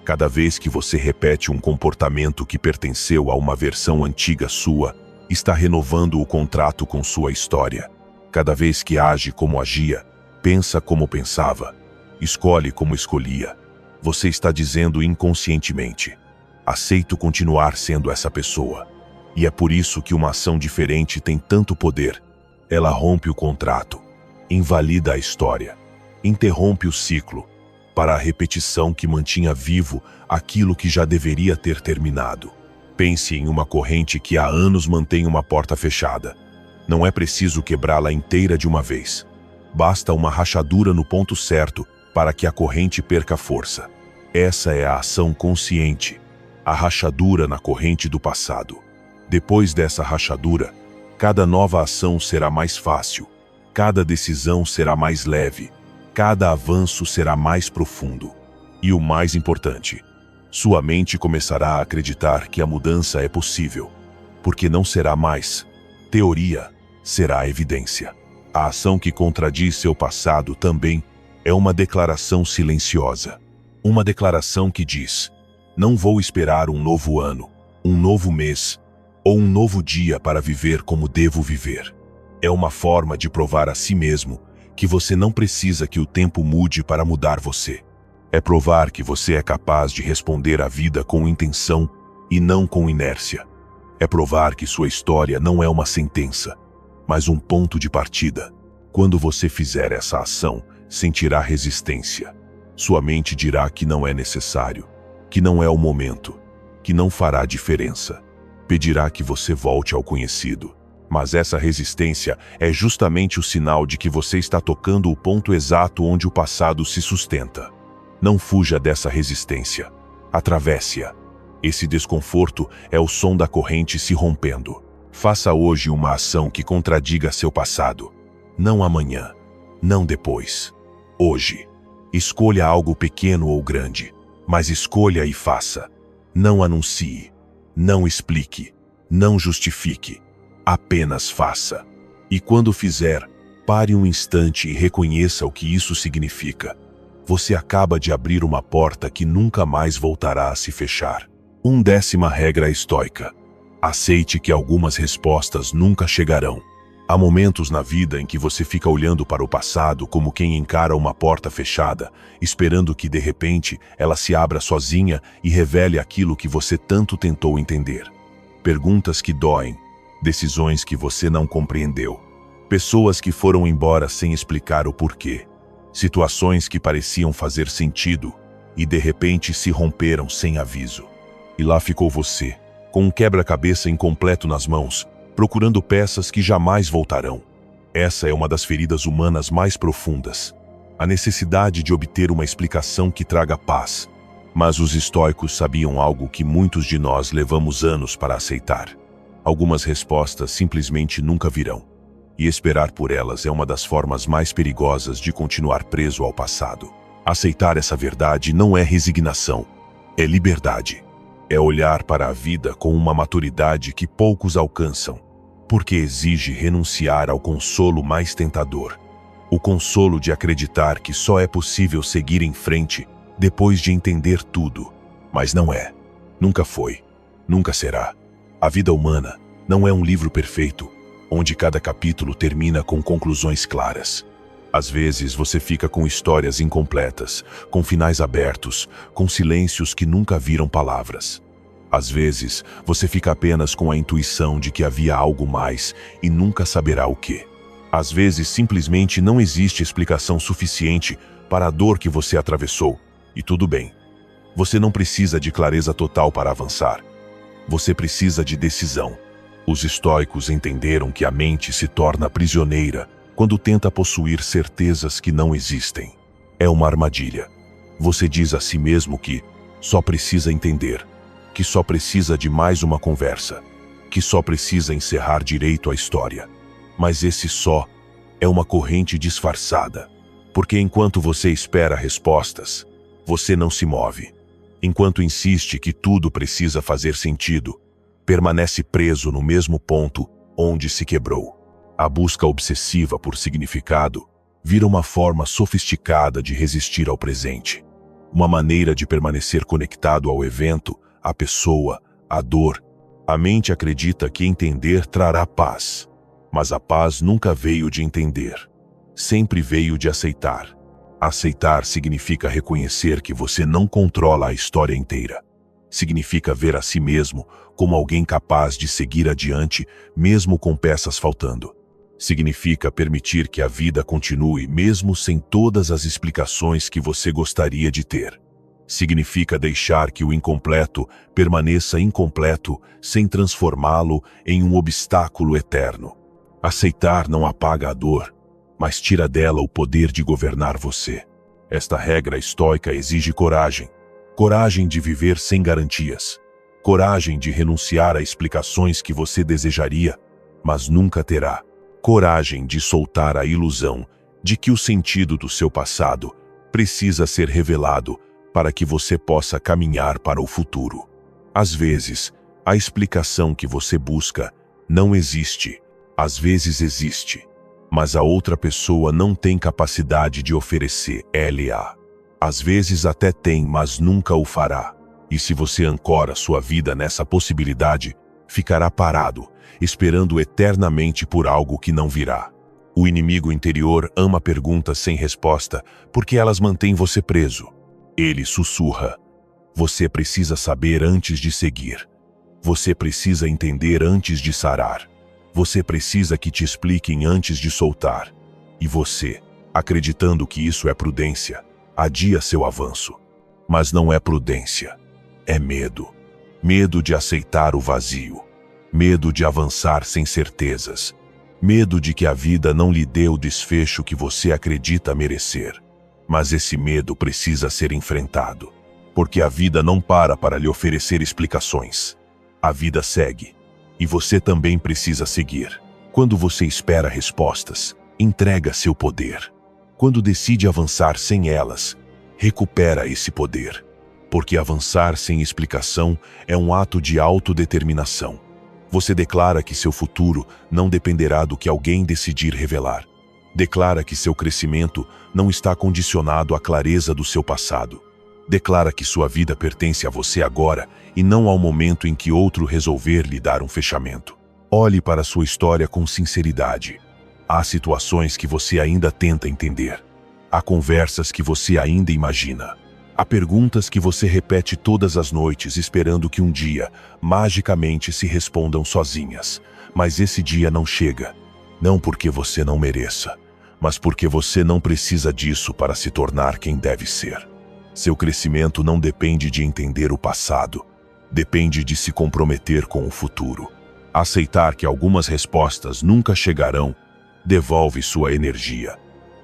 Cada vez que você repete um comportamento que pertenceu a uma versão antiga sua, está renovando o contrato com sua história. Cada vez que age como agia, pensa como pensava, escolhe como escolhia, você está dizendo inconscientemente: aceito continuar sendo essa pessoa. E é por isso que uma ação diferente tem tanto poder. Ela rompe o contrato, invalida a história, interrompe o ciclo, para a repetição que mantinha vivo aquilo que já deveria ter terminado. Pense em uma corrente que há anos mantém uma porta fechada. Não é preciso quebrá-la inteira de uma vez. Basta uma rachadura no ponto certo para que a corrente perca força. Essa é a ação consciente, a rachadura na corrente do passado. Depois dessa rachadura, cada nova ação será mais fácil, cada decisão será mais leve, cada avanço será mais profundo. E o mais importante, sua mente começará a acreditar que a mudança é possível, porque não será mais teoria, será evidência. A ação que contradiz seu passado também é uma declaração silenciosa. Uma declaração que diz: não vou esperar um novo ano, um novo mês ou um novo dia para viver como devo viver. É uma forma de provar a si mesmo que você não precisa que o tempo mude para mudar você. É provar que você é capaz de responder à vida com intenção e não com inércia. É provar que sua história não é uma sentença, mas um ponto de partida. Quando você fizer essa ação, sentirá resistência. Sua mente dirá que não é necessário, que não é o momento, que não fará diferença. Pedirá que você volte ao conhecido. Mas essa resistência é justamente o sinal de que você está tocando o ponto exato onde o passado se sustenta. Não fuja dessa resistência. Atravesse-a. Esse desconforto é o som da corrente se rompendo. Faça hoje uma ação que contradiga seu passado. Não amanhã, não depois. Hoje. Escolha algo pequeno ou grande, mas escolha e faça. Não anuncie, não explique, não justifique. Apenas faça. E quando fizer, pare um instante e reconheça o que isso significa. Você acaba de abrir uma porta que nunca mais voltará a se fechar. 10ª regra estoica. Aceite que algumas respostas nunca chegarão. Há momentos na vida em que você fica olhando para o passado como quem encara uma porta fechada, esperando que de repente ela se abra sozinha e revele aquilo que você tanto tentou entender. Perguntas que doem, decisões que você não compreendeu, pessoas que foram embora sem explicar o porquê, situações que pareciam fazer sentido e de repente se romperam sem aviso. E lá ficou você, com um quebra-cabeça incompleto nas mãos, procurando peças que jamais voltarão. Essa é uma das feridas humanas mais profundas, a necessidade de obter uma explicação que traga paz. Mas os estoicos sabiam algo que muitos de nós levamos anos para aceitar. Algumas respostas simplesmente nunca virão, e esperar por elas é uma das formas mais perigosas de continuar preso ao passado. Aceitar essa verdade não é resignação, é liberdade. É olhar para a vida com uma maturidade que poucos alcançam, porque exige renunciar ao consolo mais tentador. O consolo de acreditar que só é possível seguir em frente depois de entender tudo. Mas não é. Nunca foi. Nunca será. A vida humana não é um livro perfeito, onde cada capítulo termina com conclusões claras. Às vezes você fica com histórias incompletas, com finais abertos, com silêncios que nunca viram palavras. Às vezes você fica apenas com a intuição de que havia algo mais e nunca saberá o que. Às vezes simplesmente não existe explicação suficiente para a dor que você atravessou. E tudo bem. Você não precisa de clareza total para avançar. Você precisa de decisão. Os estoicos entenderam que a mente se torna prisioneira quando tenta possuir certezas que não existem. É uma armadilha. Você diz a si mesmo que só precisa entender, que só precisa de mais uma conversa, que só precisa encerrar direito a história. Mas esse só é uma corrente disfarçada, porque enquanto você espera respostas, você não se move. Enquanto insiste que tudo precisa fazer sentido, permanece preso no mesmo ponto onde se quebrou. A busca obsessiva por significado vira uma forma sofisticada de resistir ao presente. Uma maneira de permanecer conectado ao evento, à pessoa, à dor. A mente acredita que entender trará paz. Mas a paz nunca veio de entender. Sempre veio de aceitar. Aceitar significa reconhecer que você não controla a história inteira. Significa ver a si mesmo como alguém capaz de seguir adiante, mesmo com peças faltando. Significa permitir que a vida continue mesmo sem todas as explicações que você gostaria de ter. Significa deixar que o incompleto permaneça incompleto sem transformá-lo em um obstáculo eterno. Aceitar não apaga a dor, mas tira dela o poder de governar você. Esta regra estoica exige coragem. Coragem de viver sem garantias. Coragem de renunciar a explicações que você desejaria, mas nunca terá. Coragem de soltar a ilusão de que o sentido do seu passado precisa ser revelado para que você possa caminhar para o futuro. Às vezes, a explicação que você busca não existe. Às vezes existe, mas a outra pessoa não tem capacidade de oferecer ela. Às vezes até tem, mas nunca o fará. E se você ancora sua vida nessa possibilidade, ficará parado, esperando eternamente por algo que não virá. O inimigo interior ama perguntas sem resposta porque elas mantêm você preso. Ele sussurra: você precisa saber antes de seguir. Você precisa entender antes de sarar. Você precisa que te expliquem antes de soltar. E você, acreditando que isso é prudência, adia seu avanço. Mas não é prudência, é medo. Medo de aceitar o vazio. Medo de avançar sem certezas. Medo de que a vida não lhe dê o desfecho que você acredita merecer. Mas esse medo precisa ser enfrentado, porque a vida não para lhe oferecer explicações. A vida segue. E você também precisa seguir. Quando você espera respostas, entrega seu poder. Quando decide avançar sem elas, recupera esse poder. Porque avançar sem explicação é um ato de autodeterminação. Você declara que seu futuro não dependerá do que alguém decidir revelar. Declara que seu crescimento não está condicionado à clareza do seu passado. Declara que sua vida pertence a você agora e não ao momento em que outro resolver lhe dar um fechamento. Olhe para sua história com sinceridade. Há situações que você ainda tenta entender. Há conversas que você ainda imagina. Há perguntas que você repete todas as noites esperando que um dia, magicamente, se respondam sozinhas. Mas esse dia não chega. Não porque você não mereça, mas porque você não precisa disso para se tornar quem deve ser. Seu crescimento não depende de entender o passado. depende de se comprometer com o futuro. Aceitar que algumas respostas nunca chegarão devolve sua energia,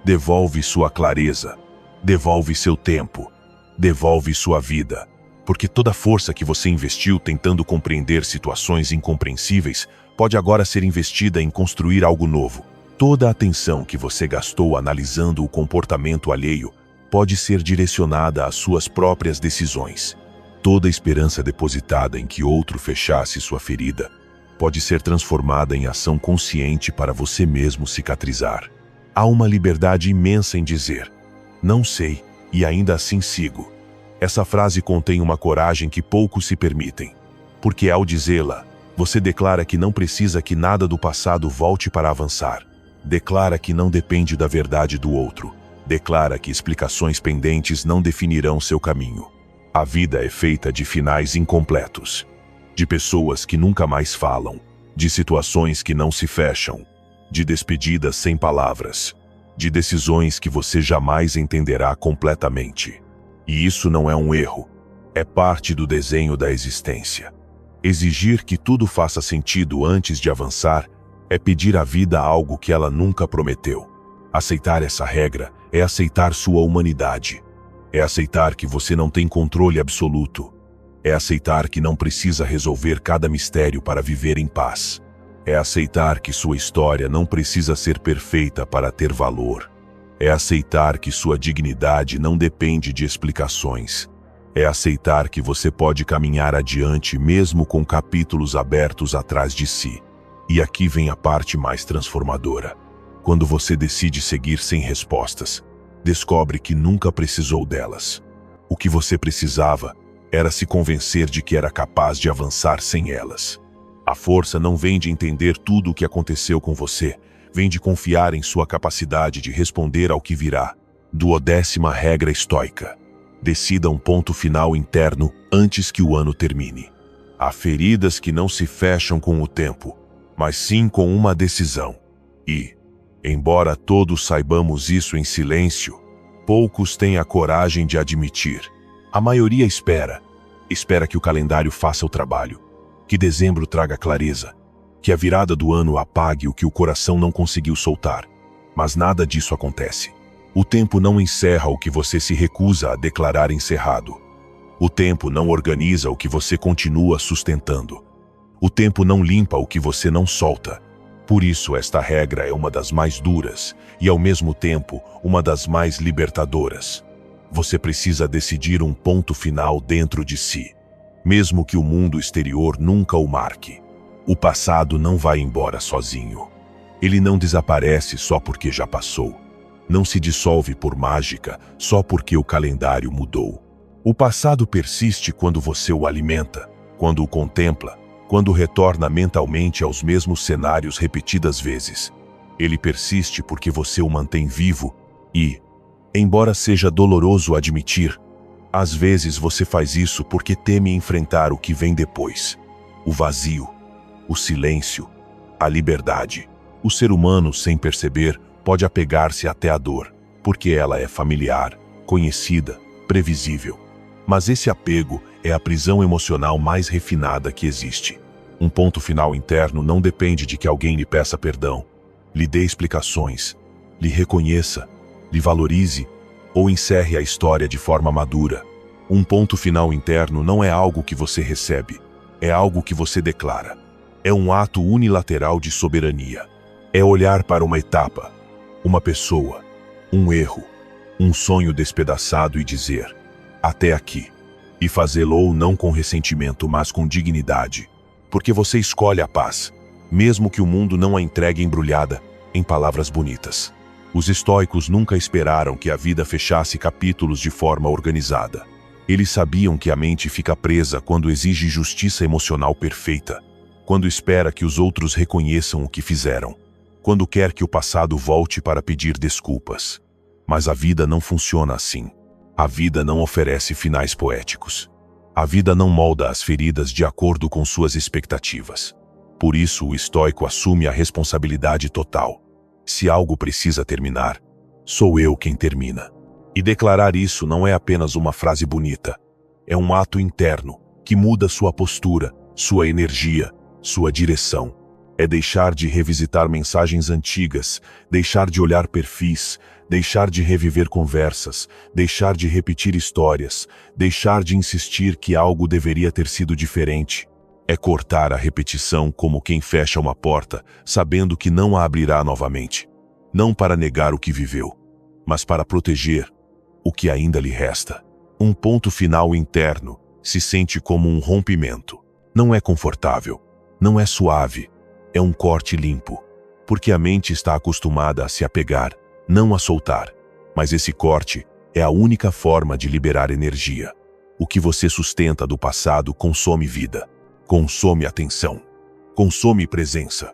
devolve sua clareza, devolve seu tempo, devolve sua vida, porque toda a força que você investiu tentando compreender situações incompreensíveis pode agora ser investida em construir algo novo. Toda a atenção que você gastou analisando o comportamento alheio pode ser direcionada às suas próprias decisões. Toda a esperança depositada em que outro fechasse sua ferida pode ser transformada em ação consciente para você mesmo cicatrizar. Há uma liberdade imensa em dizer, não sei, e ainda assim sigo. Essa frase contém uma coragem que poucos se permitem, porque ao dizê-la, você declara que não precisa que nada do passado volte para avançar. Declara que não depende da verdade do outro. Declara que explicações pendentes não definirão seu caminho. A vida é feita de finais incompletos, de pessoas que nunca mais falam, de situações que não se fecham, de despedidas sem palavras, de decisões que você jamais entenderá completamente. E isso não é um erro, é parte do desenho da existência. Exigir que tudo faça sentido antes de avançar é pedir à vida algo que ela nunca prometeu. Aceitar essa regra é aceitar sua humanidade. É aceitar que você não tem controle absoluto. É aceitar que não precisa resolver cada mistério para viver em paz. É aceitar que sua história não precisa ser perfeita para ter valor. É aceitar que sua dignidade não depende de explicações. É aceitar que você pode caminhar adiante mesmo com capítulos abertos atrás de si. E aqui vem a parte mais transformadora. Quando você decide seguir sem respostas, descobre que nunca precisou delas. O que você precisava era se convencer de que era capaz de avançar sem elas. A força não vem de entender tudo o que aconteceu com você, vem de confiar em sua capacidade de responder ao que virá. 12ª regra estoica. Decida um ponto final interno antes que o ano termine. Há feridas que não se fecham com o tempo, mas sim com uma decisão. E, embora todos saibamos isso em silêncio, poucos têm a coragem de admitir. A maioria espera que o calendário faça o trabalho, que dezembro traga clareza, que a virada do ano apague o que o coração não conseguiu soltar. Mas nada disso acontece. O tempo não encerra o que você se recusa a declarar encerrado. O tempo não organiza o que você continua sustentando. O tempo não limpa o que você não solta. Por isso, esta regra é uma das mais duras e, ao mesmo tempo, uma das mais libertadoras. Você precisa decidir um ponto final dentro de si, mesmo que o mundo exterior nunca o marque. O passado não vai embora sozinho. Ele não desaparece só porque já passou. Não se dissolve por mágica só porque o calendário mudou. O passado persiste quando você o alimenta, quando o contempla, quando retorna mentalmente aos mesmos cenários repetidas vezes. Ele persiste porque você o mantém vivo e, embora seja doloroso admitir, às vezes você faz isso porque teme enfrentar o que vem depois. O vazio, o silêncio, a liberdade. O ser humano, sem perceber, pode apegar-se até a dor, porque ela é familiar, conhecida, previsível. Mas esse apego é a prisão emocional mais refinada que existe. Um ponto final interno não depende de que alguém lhe peça perdão, lhe dê explicações, lhe reconheça, lhe valorize ou encerre a história de forma madura. Um ponto final interno não é algo que você recebe, é algo que você declara. É um ato unilateral de soberania. É olhar para uma etapa, uma pessoa, um erro, um sonho despedaçado e dizer, até aqui. E fazê-lo não com ressentimento, mas com dignidade. Porque você escolhe a paz, mesmo que o mundo não a entregue embrulhada em palavras bonitas. Os estoicos nunca esperaram que a vida fechasse capítulos de forma organizada. Eles sabiam que a mente fica presa quando exige justiça emocional perfeita, quando espera que os outros reconheçam o que fizeram, quando quer que o passado volte para pedir desculpas. Mas a vida não funciona assim. A vida não oferece finais poéticos. A vida não molda as feridas de acordo com suas expectativas. Por isso, o estoico assume a responsabilidade total. Se algo precisa terminar, sou eu quem termina. E declarar isso não é apenas uma frase bonita. É um ato interno que muda sua postura, sua energia, sua direção. É deixar de revisitar mensagens antigas, deixar de olhar perfis, deixar de reviver conversas, deixar de repetir histórias, deixar de insistir que algo deveria ter sido diferente. É cortar a repetição como quem fecha uma porta, sabendo que não a abrirá novamente. Não para negar o que viveu, mas para proteger o que ainda lhe resta. Um ponto final interno se sente como um rompimento. Não é confortável, não é suave, é um corte limpo, porque a mente está acostumada a se apegar, não a soltar. Mas esse corte é a única forma de liberar energia. O que você sustenta do passado consome vida, consome atenção, consome presença,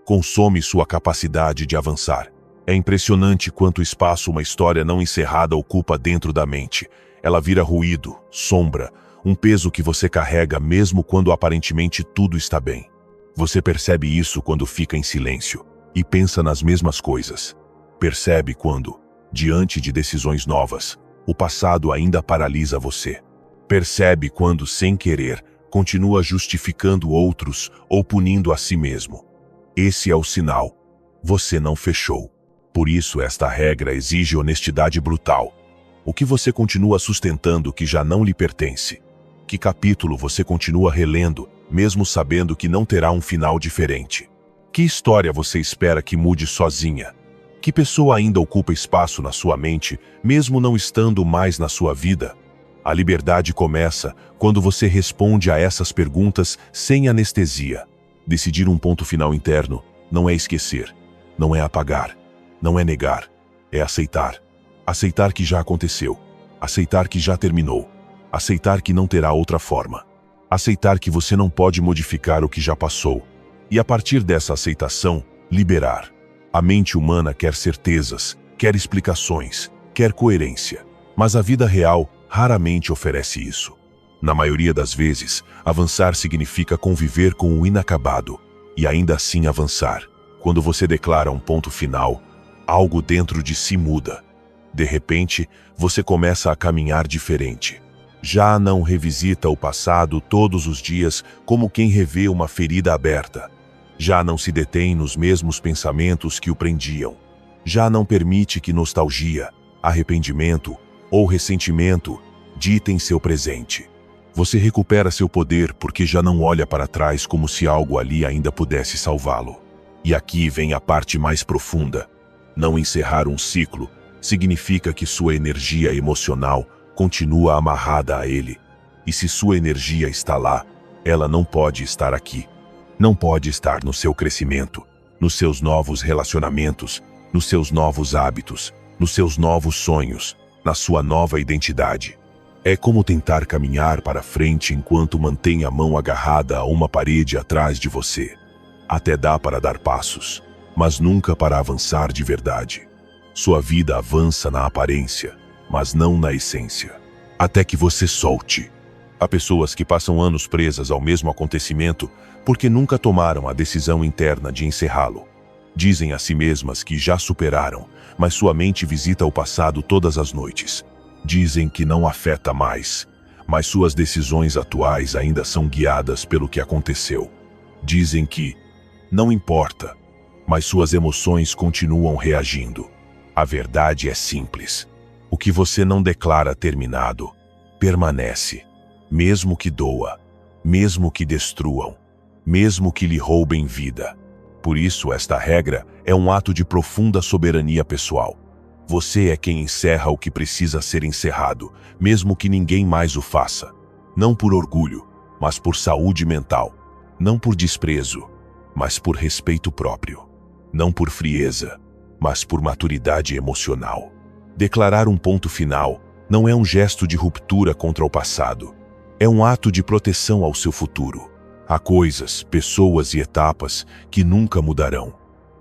consome sua capacidade de avançar. É impressionante quanto espaço uma história não encerrada ocupa dentro da mente. Ela vira ruído, sombra, um peso que você carrega mesmo quando aparentemente tudo está bem. Você percebe isso quando fica em silêncio e pensa nas mesmas coisas. Percebe quando, diante de decisões novas, o passado ainda paralisa você. Percebe quando, sem querer, continua justificando outros ou punindo a si mesmo. Esse é o sinal. Você não fechou. Por isso esta regra exige honestidade brutal. O que você continua sustentando que já não lhe pertence? Que capítulo você continua relendo, mesmo sabendo que não terá um final diferente? Que história você espera que mude sozinha? Que pessoa ainda ocupa espaço na sua mente, mesmo não estando mais na sua vida? A liberdade começa quando você responde a essas perguntas sem anestesia. Decidir um ponto final interno não é esquecer, não é apagar, não é negar, é aceitar. Aceitar que já aconteceu, aceitar que já terminou, aceitar que não terá outra forma, aceitar que você não pode modificar o que já passou, e a partir dessa aceitação, liberar. A mente humana quer certezas, quer explicações, quer coerência, mas a vida real raramente oferece isso. Na maioria das vezes, avançar significa conviver com o inacabado, e ainda assim avançar. Quando você declara um ponto final, algo dentro de si muda. De repente, você começa a caminhar diferente. Já não revisita o passado todos os dias como quem revê uma ferida aberta. Já não se detém nos mesmos pensamentos que o prendiam. Já não permite que nostalgia, arrependimento ou ressentimento ditem seu presente. Você recupera seu poder porque já não olha para trás como se algo ali ainda pudesse salvá-lo. E aqui vem a parte mais profunda. Não encerrar um ciclo significa que sua energia emocional continua amarrada a ele. E se sua energia está lá, ela não pode estar aqui. Não pode estar no seu crescimento, nos seus novos relacionamentos, nos seus novos hábitos, nos seus novos sonhos, na sua nova identidade. É como tentar caminhar para frente enquanto mantém a mão agarrada a uma parede atrás de você. Até dá para dar passos, mas nunca para avançar de verdade. Sua vida avança na aparência, mas não na essência. Até que você solte. Há pessoas que passam anos presas ao mesmo acontecimento porque nunca tomaram a decisão interna de encerrá-lo. Dizem a si mesmas que já superaram, mas sua mente visita o passado todas as noites. Dizem que não afeta mais, mas suas decisões atuais ainda são guiadas pelo que aconteceu. Dizem que não importa, mas suas emoções continuam reagindo. A verdade é simples. O que você não declara terminado, permanece. Mesmo que doa, mesmo que destruam, mesmo que lhe roubem vida. Por isso, esta regra é um ato de profunda soberania pessoal. Você é quem encerra o que precisa ser encerrado, mesmo que ninguém mais o faça. Não por orgulho, mas por saúde mental. Não por desprezo, mas por respeito próprio. Não por frieza, mas por maturidade emocional. Declarar um ponto final não é um gesto de ruptura contra o passado. É um ato de proteção ao seu futuro. Há coisas, pessoas e etapas que nunca mudarão.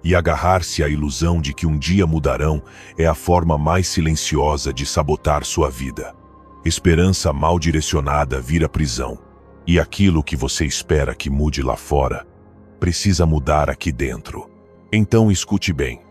E agarrar-se à ilusão de que um dia mudarão é a forma mais silenciosa de sabotar sua vida. Esperança mal direcionada vira prisão. E aquilo que você espera que mude lá fora, precisa mudar aqui dentro. Então escute bem.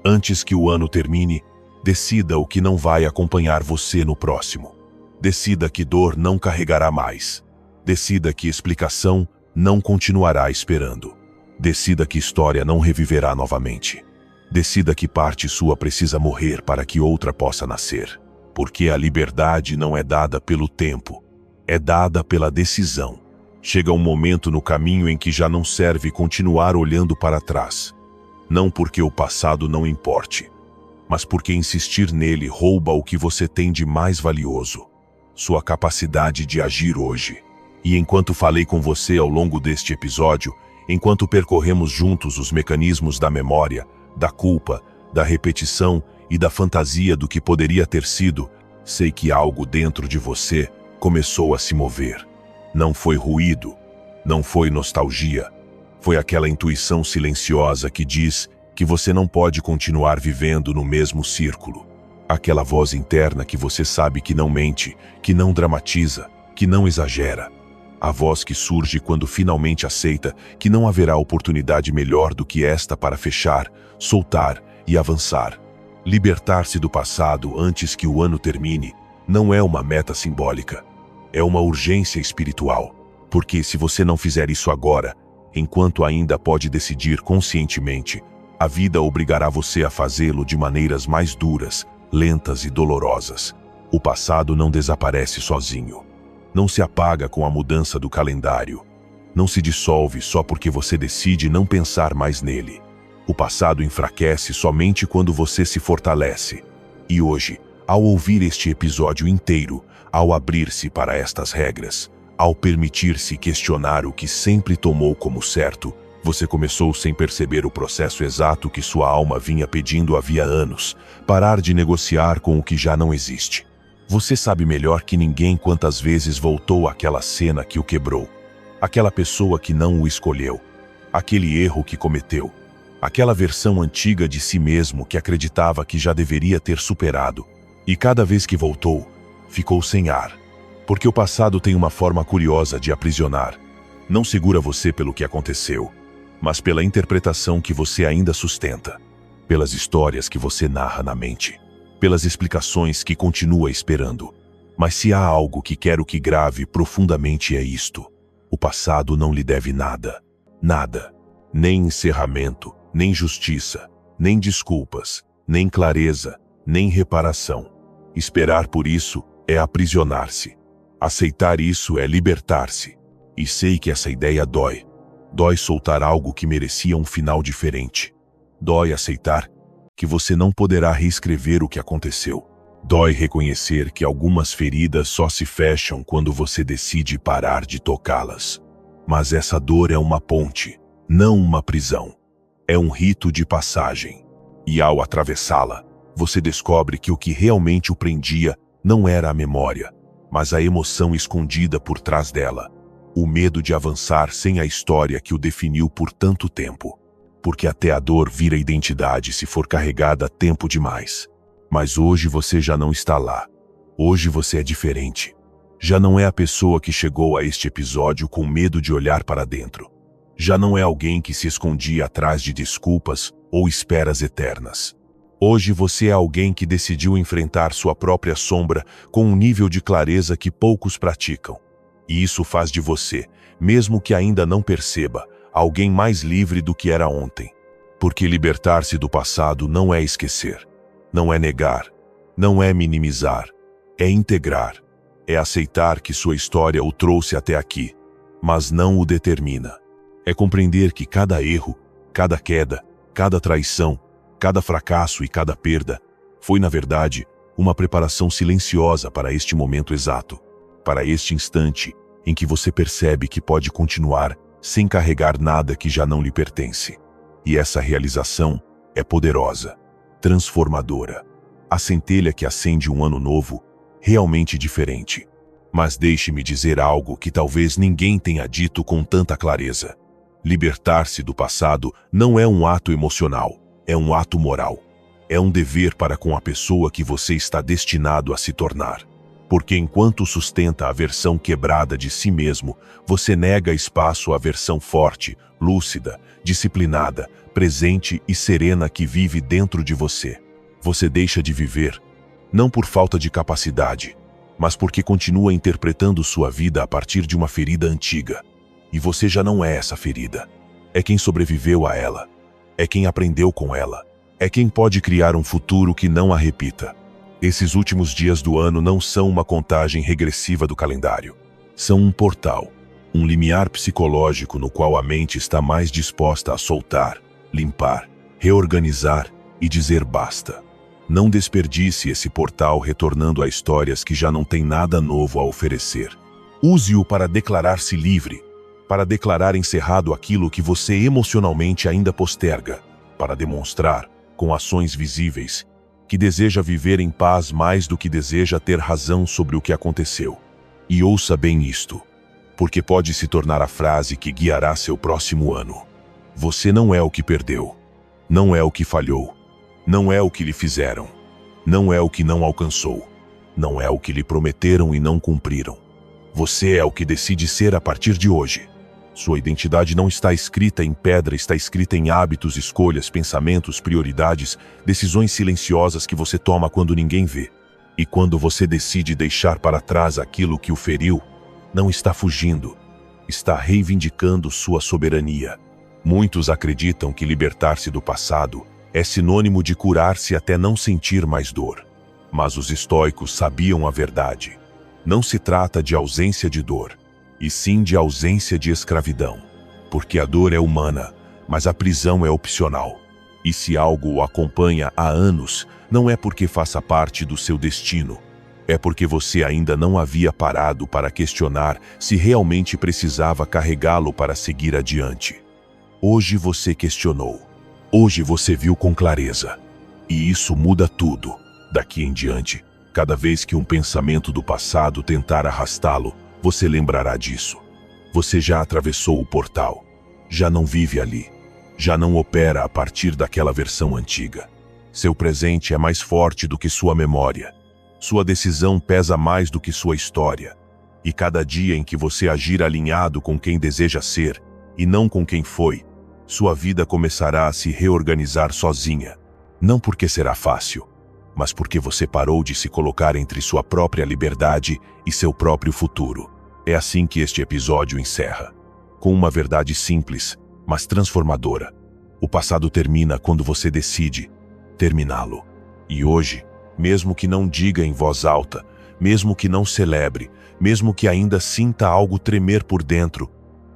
Antes que o ano termine, decida o que não vai acompanhar você no próximo. Decida que dor não carregará mais. Decida que explicação não continuará esperando. Decida que história não reviverá novamente. Decida que parte sua precisa morrer para que outra possa nascer. Porque a liberdade não é dada pelo tempo, é dada pela decisão. Chega um momento no caminho em que já não serve continuar olhando para trás. Não porque o passado não importe, mas porque insistir nele rouba o que você tem de mais valioso: sua capacidade de agir hoje. E enquanto falei com você ao longo deste episódio, enquanto percorremos juntos os mecanismos da memória, da culpa, da repetição e da fantasia do que poderia ter sido, sei que algo dentro de você começou a se mover. Não foi ruído, não foi nostalgia, foi aquela intuição silenciosa que diz que você não pode continuar vivendo no mesmo círculo. Aquela voz interna que você sabe que não mente, que não dramatiza, que não exagera. A voz que surge quando finalmente aceita que não haverá oportunidade melhor do que esta para fechar, soltar e avançar. Libertar-se do passado antes que o ano termine não é uma meta simbólica, é uma urgência espiritual. Porque se você não fizer isso agora, enquanto ainda pode decidir conscientemente, a vida obrigará você a fazê-lo de maneiras mais duras, lentas e dolorosas. O passado não desaparece sozinho. Não se apaga com a mudança do calendário. Não se dissolve só porque você decide não pensar mais nele. O passado enfraquece somente quando você se fortalece. E hoje, ao ouvir este episódio inteiro, ao abrir-se para estas regras, ao permitir-se questionar o que sempre tomou como certo, você começou sem perceber o processo exato que sua alma vinha pedindo havia anos: parar de negociar com o que já não existe. Você sabe melhor que ninguém quantas vezes voltou àquela cena que o quebrou, aquela pessoa que não o escolheu, aquele erro que cometeu, aquela versão antiga de si mesmo que acreditava que já deveria ter superado. E cada vez que voltou, ficou sem ar. Porque o passado tem uma forma curiosa de aprisionar. Não segura você pelo que aconteceu, mas pela interpretação que você ainda sustenta, pelas histórias que você narra na mente, pelas explicações que continua esperando. Mas se há algo que quero que grave profundamente é isto: o passado não lhe deve nada. Nada. Nem encerramento, nem justiça, nem desculpas, nem clareza, nem reparação. Esperar por isso é aprisionar-se. Aceitar isso é libertar-se. E sei que essa ideia dói. Dói soltar algo que merecia um final diferente. Dói aceitar que você não poderá reescrever o que aconteceu. Dói reconhecer que algumas feridas só se fecham quando você decide parar de tocá-las. Mas essa dor é uma ponte, não uma prisão. É um rito de passagem. E ao atravessá-la, você descobre que o que realmente o prendia não era a memória, mas a emoção escondida por trás dela. O medo de avançar sem a história que o definiu por tanto tempo. Porque até a dor vira identidade se for carregada tempo demais. Mas hoje você já não está lá. Hoje você é diferente. Já não é a pessoa que chegou a este episódio com medo de olhar para dentro. Já não é alguém que se escondia atrás de desculpas ou esperas eternas. Hoje você é alguém que decidiu enfrentar sua própria sombra com um nível de clareza que poucos praticam. E isso faz de você, mesmo que ainda não perceba, alguém mais livre do que era ontem. Porque libertar-se do passado não é esquecer, não é negar, não é minimizar, é integrar, é aceitar que sua história o trouxe até aqui, mas não o determina. É compreender que cada erro, cada queda, cada traição, cada fracasso e cada perda foi, na verdade, uma preparação silenciosa para este momento exato, para este instante em que você percebe que pode continuar sem carregar nada que já não lhe pertence. E essa realização é poderosa, transformadora, a centelha que acende um ano novo, realmente diferente. Mas deixe-me dizer algo que talvez ninguém tenha dito com tanta clareza. Libertar-se do passado não é um ato emocional, é um ato moral. É um dever para com a pessoa que você está destinado a se tornar. Porque enquanto sustenta a versão quebrada de si mesmo, você nega espaço à versão forte, lúcida, disciplinada, presente e serena que vive dentro de você. Você deixa de viver, não por falta de capacidade, mas porque continua interpretando sua vida a partir de uma ferida antiga. E você já não é essa ferida. É quem sobreviveu a ela. É quem aprendeu com ela. É quem pode criar um futuro que não a repita. Esses últimos dias do ano não são uma contagem regressiva do calendário. São um portal, um limiar psicológico no qual a mente está mais disposta a soltar, limpar, reorganizar e dizer basta. Não desperdice esse portal retornando a histórias que já não têm nada novo a oferecer. Use-o para declarar-se livre, para declarar encerrado aquilo que você emocionalmente ainda posterga, para demonstrar, com ações visíveis, que deseja viver em paz mais do que deseja ter razão sobre o que aconteceu. E ouça bem isto, porque pode se tornar a frase que guiará seu próximo ano. Você não é o que perdeu, não é o que falhou, não é o que lhe fizeram, não é o que não alcançou, não é o que lhe prometeram e não cumpriram. Você é o que decide ser a partir de hoje. Sua identidade não está escrita em pedra, está escrita em hábitos, escolhas, pensamentos, prioridades, decisões silenciosas que você toma quando ninguém vê. E quando você decide deixar para trás aquilo que o feriu, não está fugindo, está reivindicando sua soberania. Muitos acreditam que libertar-se do passado é sinônimo de curar-se até não sentir mais dor. Mas os estoicos sabiam a verdade. Não se trata de ausência de dor, e sim de ausência de escravidão. Porque a dor é humana, mas a prisão é opcional. E se algo o acompanha há anos, não é porque faça parte do seu destino. É porque você ainda não havia parado para questionar se realmente precisava carregá-lo para seguir adiante. Hoje você questionou. Hoje você viu com clareza. E isso muda tudo. Daqui em diante, cada vez que um pensamento do passado tentar arrastá-lo, você lembrará disso. Você já atravessou o portal. Já não vive ali. Já não opera a partir daquela versão antiga. Seu presente é mais forte do que sua memória. Sua decisão pesa mais do que sua história. E cada dia em que você agir alinhado com quem deseja ser, e não com quem foi, sua vida começará a se reorganizar sozinha. Não porque será fácil, mas porque você parou de se colocar entre sua própria liberdade e seu próprio futuro. É assim que este episódio encerra. Com uma verdade simples, mas transformadora. O passado termina quando você decide terminá-lo. E hoje, mesmo que não diga em voz alta, mesmo que não celebre, mesmo que ainda sinta algo tremer por dentro,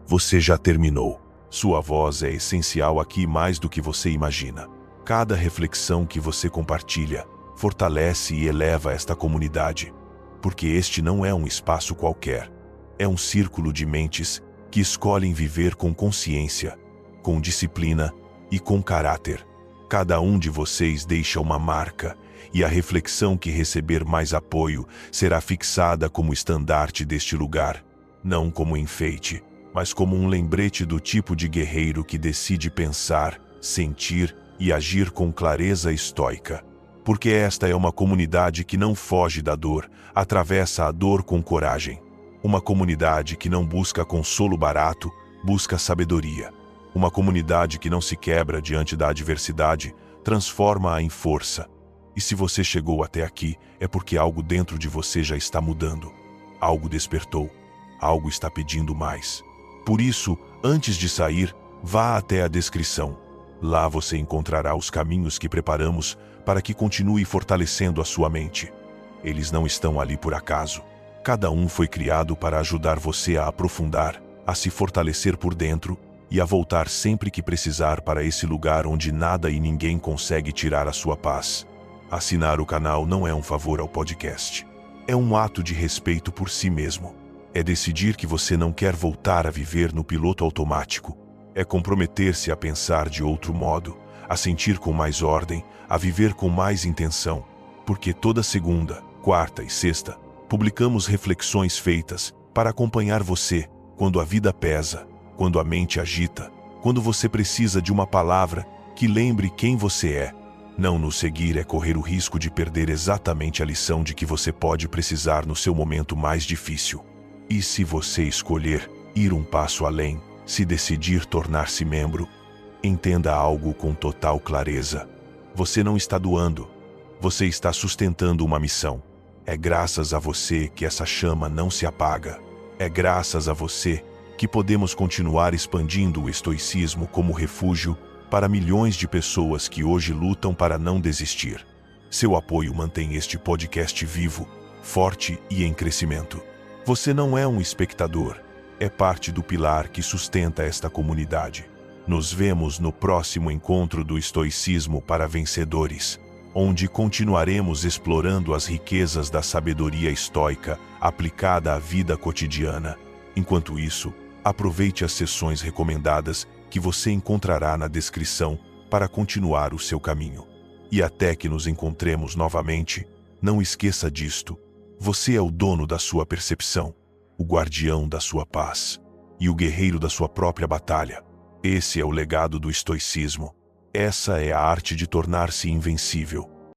você já terminou. Sua voz é essencial aqui mais do que você imagina. Cada reflexão que você compartilha fortalece e eleva esta comunidade, porque este não é um espaço qualquer. É um círculo de mentes que escolhem viver com consciência, com disciplina e com caráter. Cada um de vocês deixa uma marca, e a reflexão que receber mais apoio será fixada como estandarte deste lugar, não como enfeite, mas como um lembrete do tipo de guerreiro que decide pensar, sentir e agir com clareza estoica. Porque esta é uma comunidade que não foge da dor, atravessa a dor com coragem. Uma comunidade que não busca consolo barato, busca sabedoria. Uma comunidade que não se quebra diante da adversidade, transforma-a em força. E se você chegou até aqui, é porque algo dentro de você já está mudando. Algo despertou. Algo está pedindo mais. Por isso, antes de sair, vá até a descrição. Lá você encontrará os caminhos que preparamos para que continue fortalecendo a sua mente. Eles não estão ali por acaso. Cada um foi criado para ajudar você a aprofundar, a se fortalecer por dentro e a voltar sempre que precisar para esse lugar onde nada e ninguém consegue tirar a sua paz. Assinar o canal não é um favor ao podcast. É um ato de respeito por si mesmo. É decidir que você não quer voltar a viver no piloto automático. É comprometer-se a pensar de outro modo, a sentir com mais ordem, a viver com mais intenção. Porque toda segunda, quarta e sexta, publicamos reflexões feitas para acompanhar você quando a vida pesa, quando a mente agita, quando você precisa de uma palavra que lembre quem você é. Não nos seguir é correr o risco de perder exatamente a lição de que você pode precisar no seu momento mais difícil. E se você escolher ir um passo além, se decidir tornar-se membro, entenda algo com total clareza. Você não está doando, você está sustentando uma missão. É graças a você que essa chama não se apaga. É graças a você que podemos continuar expandindo o estoicismo como refúgio para milhões de pessoas que hoje lutam para não desistir. Seu apoio mantém este podcast vivo, forte e em crescimento. Você não é um espectador, é parte do pilar que sustenta esta comunidade. Nos vemos no próximo encontro do Estoicismo para Vencedores, onde continuaremos explorando as riquezas da sabedoria estoica aplicada à vida cotidiana. Enquanto isso, aproveite as sessões recomendadas que você encontrará na descrição para continuar o seu caminho. E até que nos encontremos novamente, não esqueça disto: você é o dono da sua percepção, o guardião da sua paz e o guerreiro da sua própria batalha. Esse é o legado do estoicismo. Essa é a arte de tornar-se invencível.